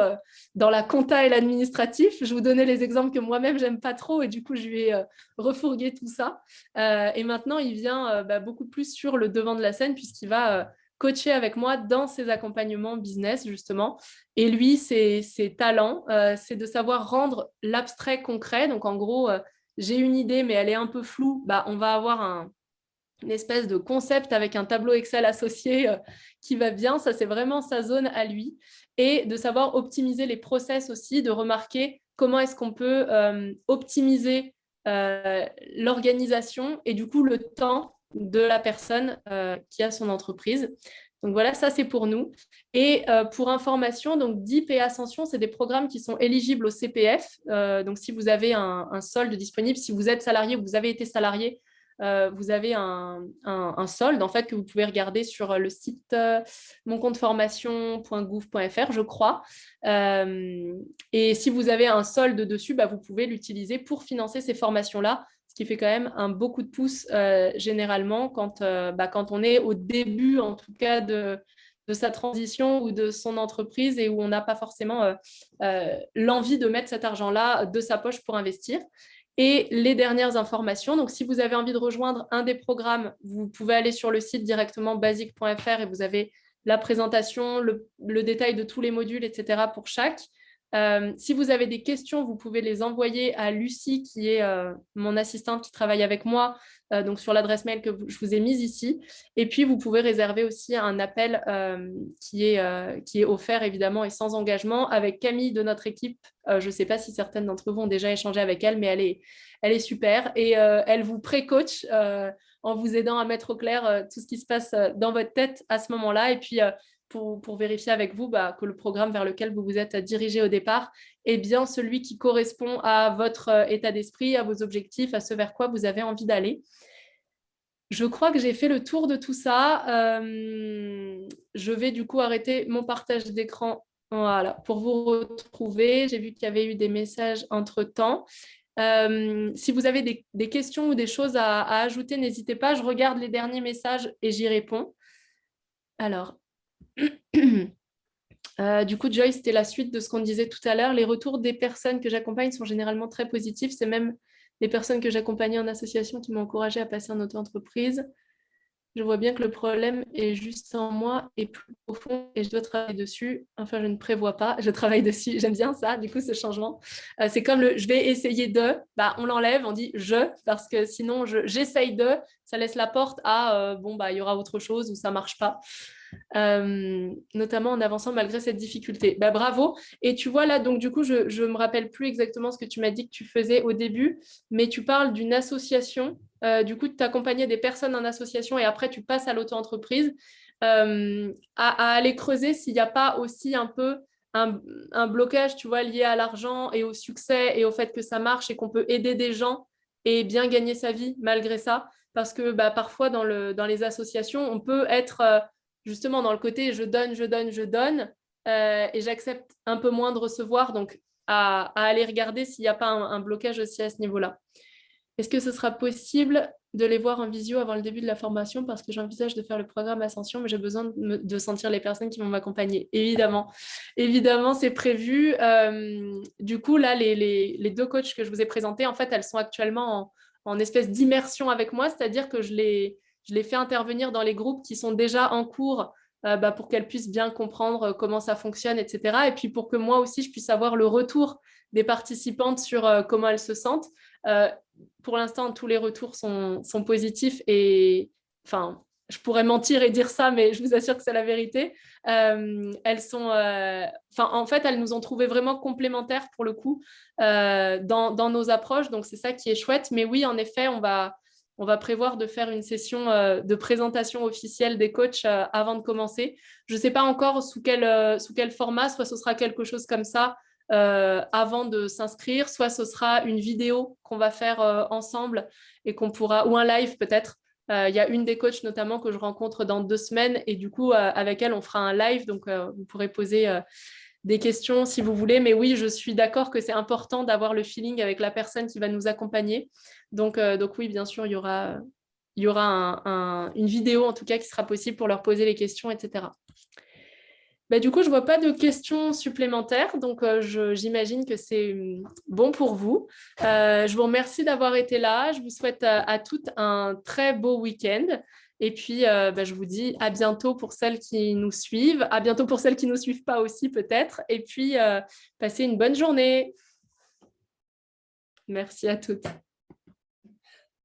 dans la compta et l'administratif. Je vous donnais les exemples que moi-même, j'aime pas trop et du coup, je lui ai refourgué tout ça. Et maintenant, il vient beaucoup plus sur le devant de la scène puisqu'il va coacher avec moi dans ses accompagnements business, justement. Et lui, ses talents, c'est de savoir rendre l'abstrait concret. Donc, en gros, j'ai une idée, mais elle est un peu floue. On va avoir une espèce de concept avec un tableau Excel associé qui va bien. Ça, c'est vraiment sa zone à lui. Et de savoir optimiser les process aussi, de remarquer comment est-ce qu'on peut optimiser l'organisation et du coup le temps de la personne qui a son entreprise. Donc voilà, ça c'est pour nous. Et pour information, donc DIP et Ascension, c'est des programmes qui sont éligibles au CPF. Donc si vous avez un solde disponible, si vous êtes salarié ou vous avez été salarié, vous avez un solde en fait que vous pouvez regarder sur le site moncompteformation.gouv.fr, je crois. Et si vous avez un solde dessus, vous pouvez l'utiliser pour financer ces formations-là, ce qui fait quand même un beau coup de pouce généralement quand on est au début, en tout cas, de sa transition ou de son entreprise et où on n'a pas forcément l'envie de mettre cet argent-là de sa poche pour investir. Et les dernières informations, donc si vous avez envie de rejoindre un des programmes, vous pouvez aller sur le site directement basique.fr et vous avez la présentation, le détail de tous les modules, etc. pour chaque. Si vous avez des questions, vous pouvez les envoyer à Lucie, qui est mon assistante qui travaille avec moi, donc sur l'adresse mail que je vous ai mise ici. Et puis, vous pouvez réserver aussi un appel qui est offert, évidemment, et sans engagement, avec Camille de notre équipe. Je ne sais pas si certaines d'entre vous ont déjà échangé avec elle, mais elle est super. Et elle vous pré-coach en vous aidant à mettre au clair tout ce qui se passe dans votre tête à ce moment-là. Et puis, pour vérifier avec vous que le programme vers lequel vous vous êtes dirigé au départ est bien celui qui correspond à votre état d'esprit, à vos objectifs, à ce vers quoi vous avez envie d'aller. Je crois que j'ai fait le tour de tout ça. Je vais du coup arrêter mon partage d'écran pour vous retrouver. J'ai vu qu'il y avait eu des messages entre-temps. Si vous avez des questions ou des choses à ajouter, n'hésitez pas. Je regarde les derniers messages et j'y réponds. Alors, du coup, Joyce, c'était la suite de ce qu'on disait tout à l'heure. Les retours des personnes que j'accompagne sont généralement très positifs. C'est même les personnes que j'accompagnais en association qui m'ont encouragée à passer en auto-entreprise. Je vois bien que le problème est juste en moi et plus profond et je dois travailler dessus. Enfin, je ne prévois pas, je travaille dessus. J'aime bien ça, du coup, ce changement. C'est comme le « je vais essayer de », on l'enlève, on dit « je », parce que sinon, j'essaye de, ça laisse la porte à il y aura autre chose ou ça ne marche pas. Notamment en avançant malgré cette difficulté. Bravo. Et tu vois là, donc du coup, je ne me rappelle plus exactement ce que tu m'as dit que tu faisais au début, mais tu parles d'une association. Du coup, tu accompagnais des personnes en association et après, tu passes à l'auto-entreprise. À aller creuser s'il n'y a pas aussi un peu un blocage, tu vois, lié à l'argent et au succès et au fait que ça marche et qu'on peut aider des gens et bien gagner sa vie malgré ça. Parce que parfois, dans les associations, on peut être justement dans le côté je donne, je donne, je donne, et j'accepte un peu moins de recevoir, donc à aller regarder s'il n'y a pas un blocage aussi à ce niveau-là. Est-ce que ce sera possible de les voir en visio avant le début de la formation parce que j'envisage de faire le programme Ascension, mais j'ai besoin de sentir les personnes qui vont m'accompagner. Évidemment, évidemment, c'est prévu. Du coup, là, les deux coachs que je vous ai présentés, en fait, elles sont actuellement en espèce d'immersion avec moi, c'est-à-dire que je les fais intervenir dans les groupes qui sont déjà en cours pour qu'elles puissent bien comprendre comment ça fonctionne, etc. Et puis pour que moi aussi, je puisse avoir le retour des participantes sur comment elles se sentent. Pour l'instant, tous les retours sont positifs et enfin, je pourrais mentir et dire ça, mais je vous assure que c'est la vérité. Elles sont, en fait, elles nous ont trouvées vraiment complémentaires pour le coup dans nos approches, donc c'est ça qui est chouette. Mais oui, en effet, on va On va prévoir de faire une session de présentation officielle des coachs avant de commencer. Je ne sais pas encore sous quel format, soit ce sera quelque chose comme ça avant de s'inscrire, soit ce sera une vidéo qu'on va faire ensemble et qu'on pourra, ou un live peut-être. Il y a une des coachs notamment que je rencontre dans 2 semaines et du coup, avec elle, on fera un live. Donc, vous pourrez poser des questions si vous voulez. Mais oui, je suis d'accord que c'est important d'avoir le feeling avec la personne qui va nous accompagner. Donc oui, bien sûr, il y aura une vidéo en tout cas qui sera possible pour leur poser les questions, etc. Bah, du coup, je ne vois pas de questions supplémentaires, donc j'imagine que c'est bon pour vous. Je vous remercie d'avoir été là. Je vous souhaite à toutes un très beau week-end. Et puis, je vous dis à bientôt pour celles qui nous suivent, à bientôt pour celles qui ne nous suivent pas aussi peut-être. Et puis, passez une bonne journée. Merci à toutes.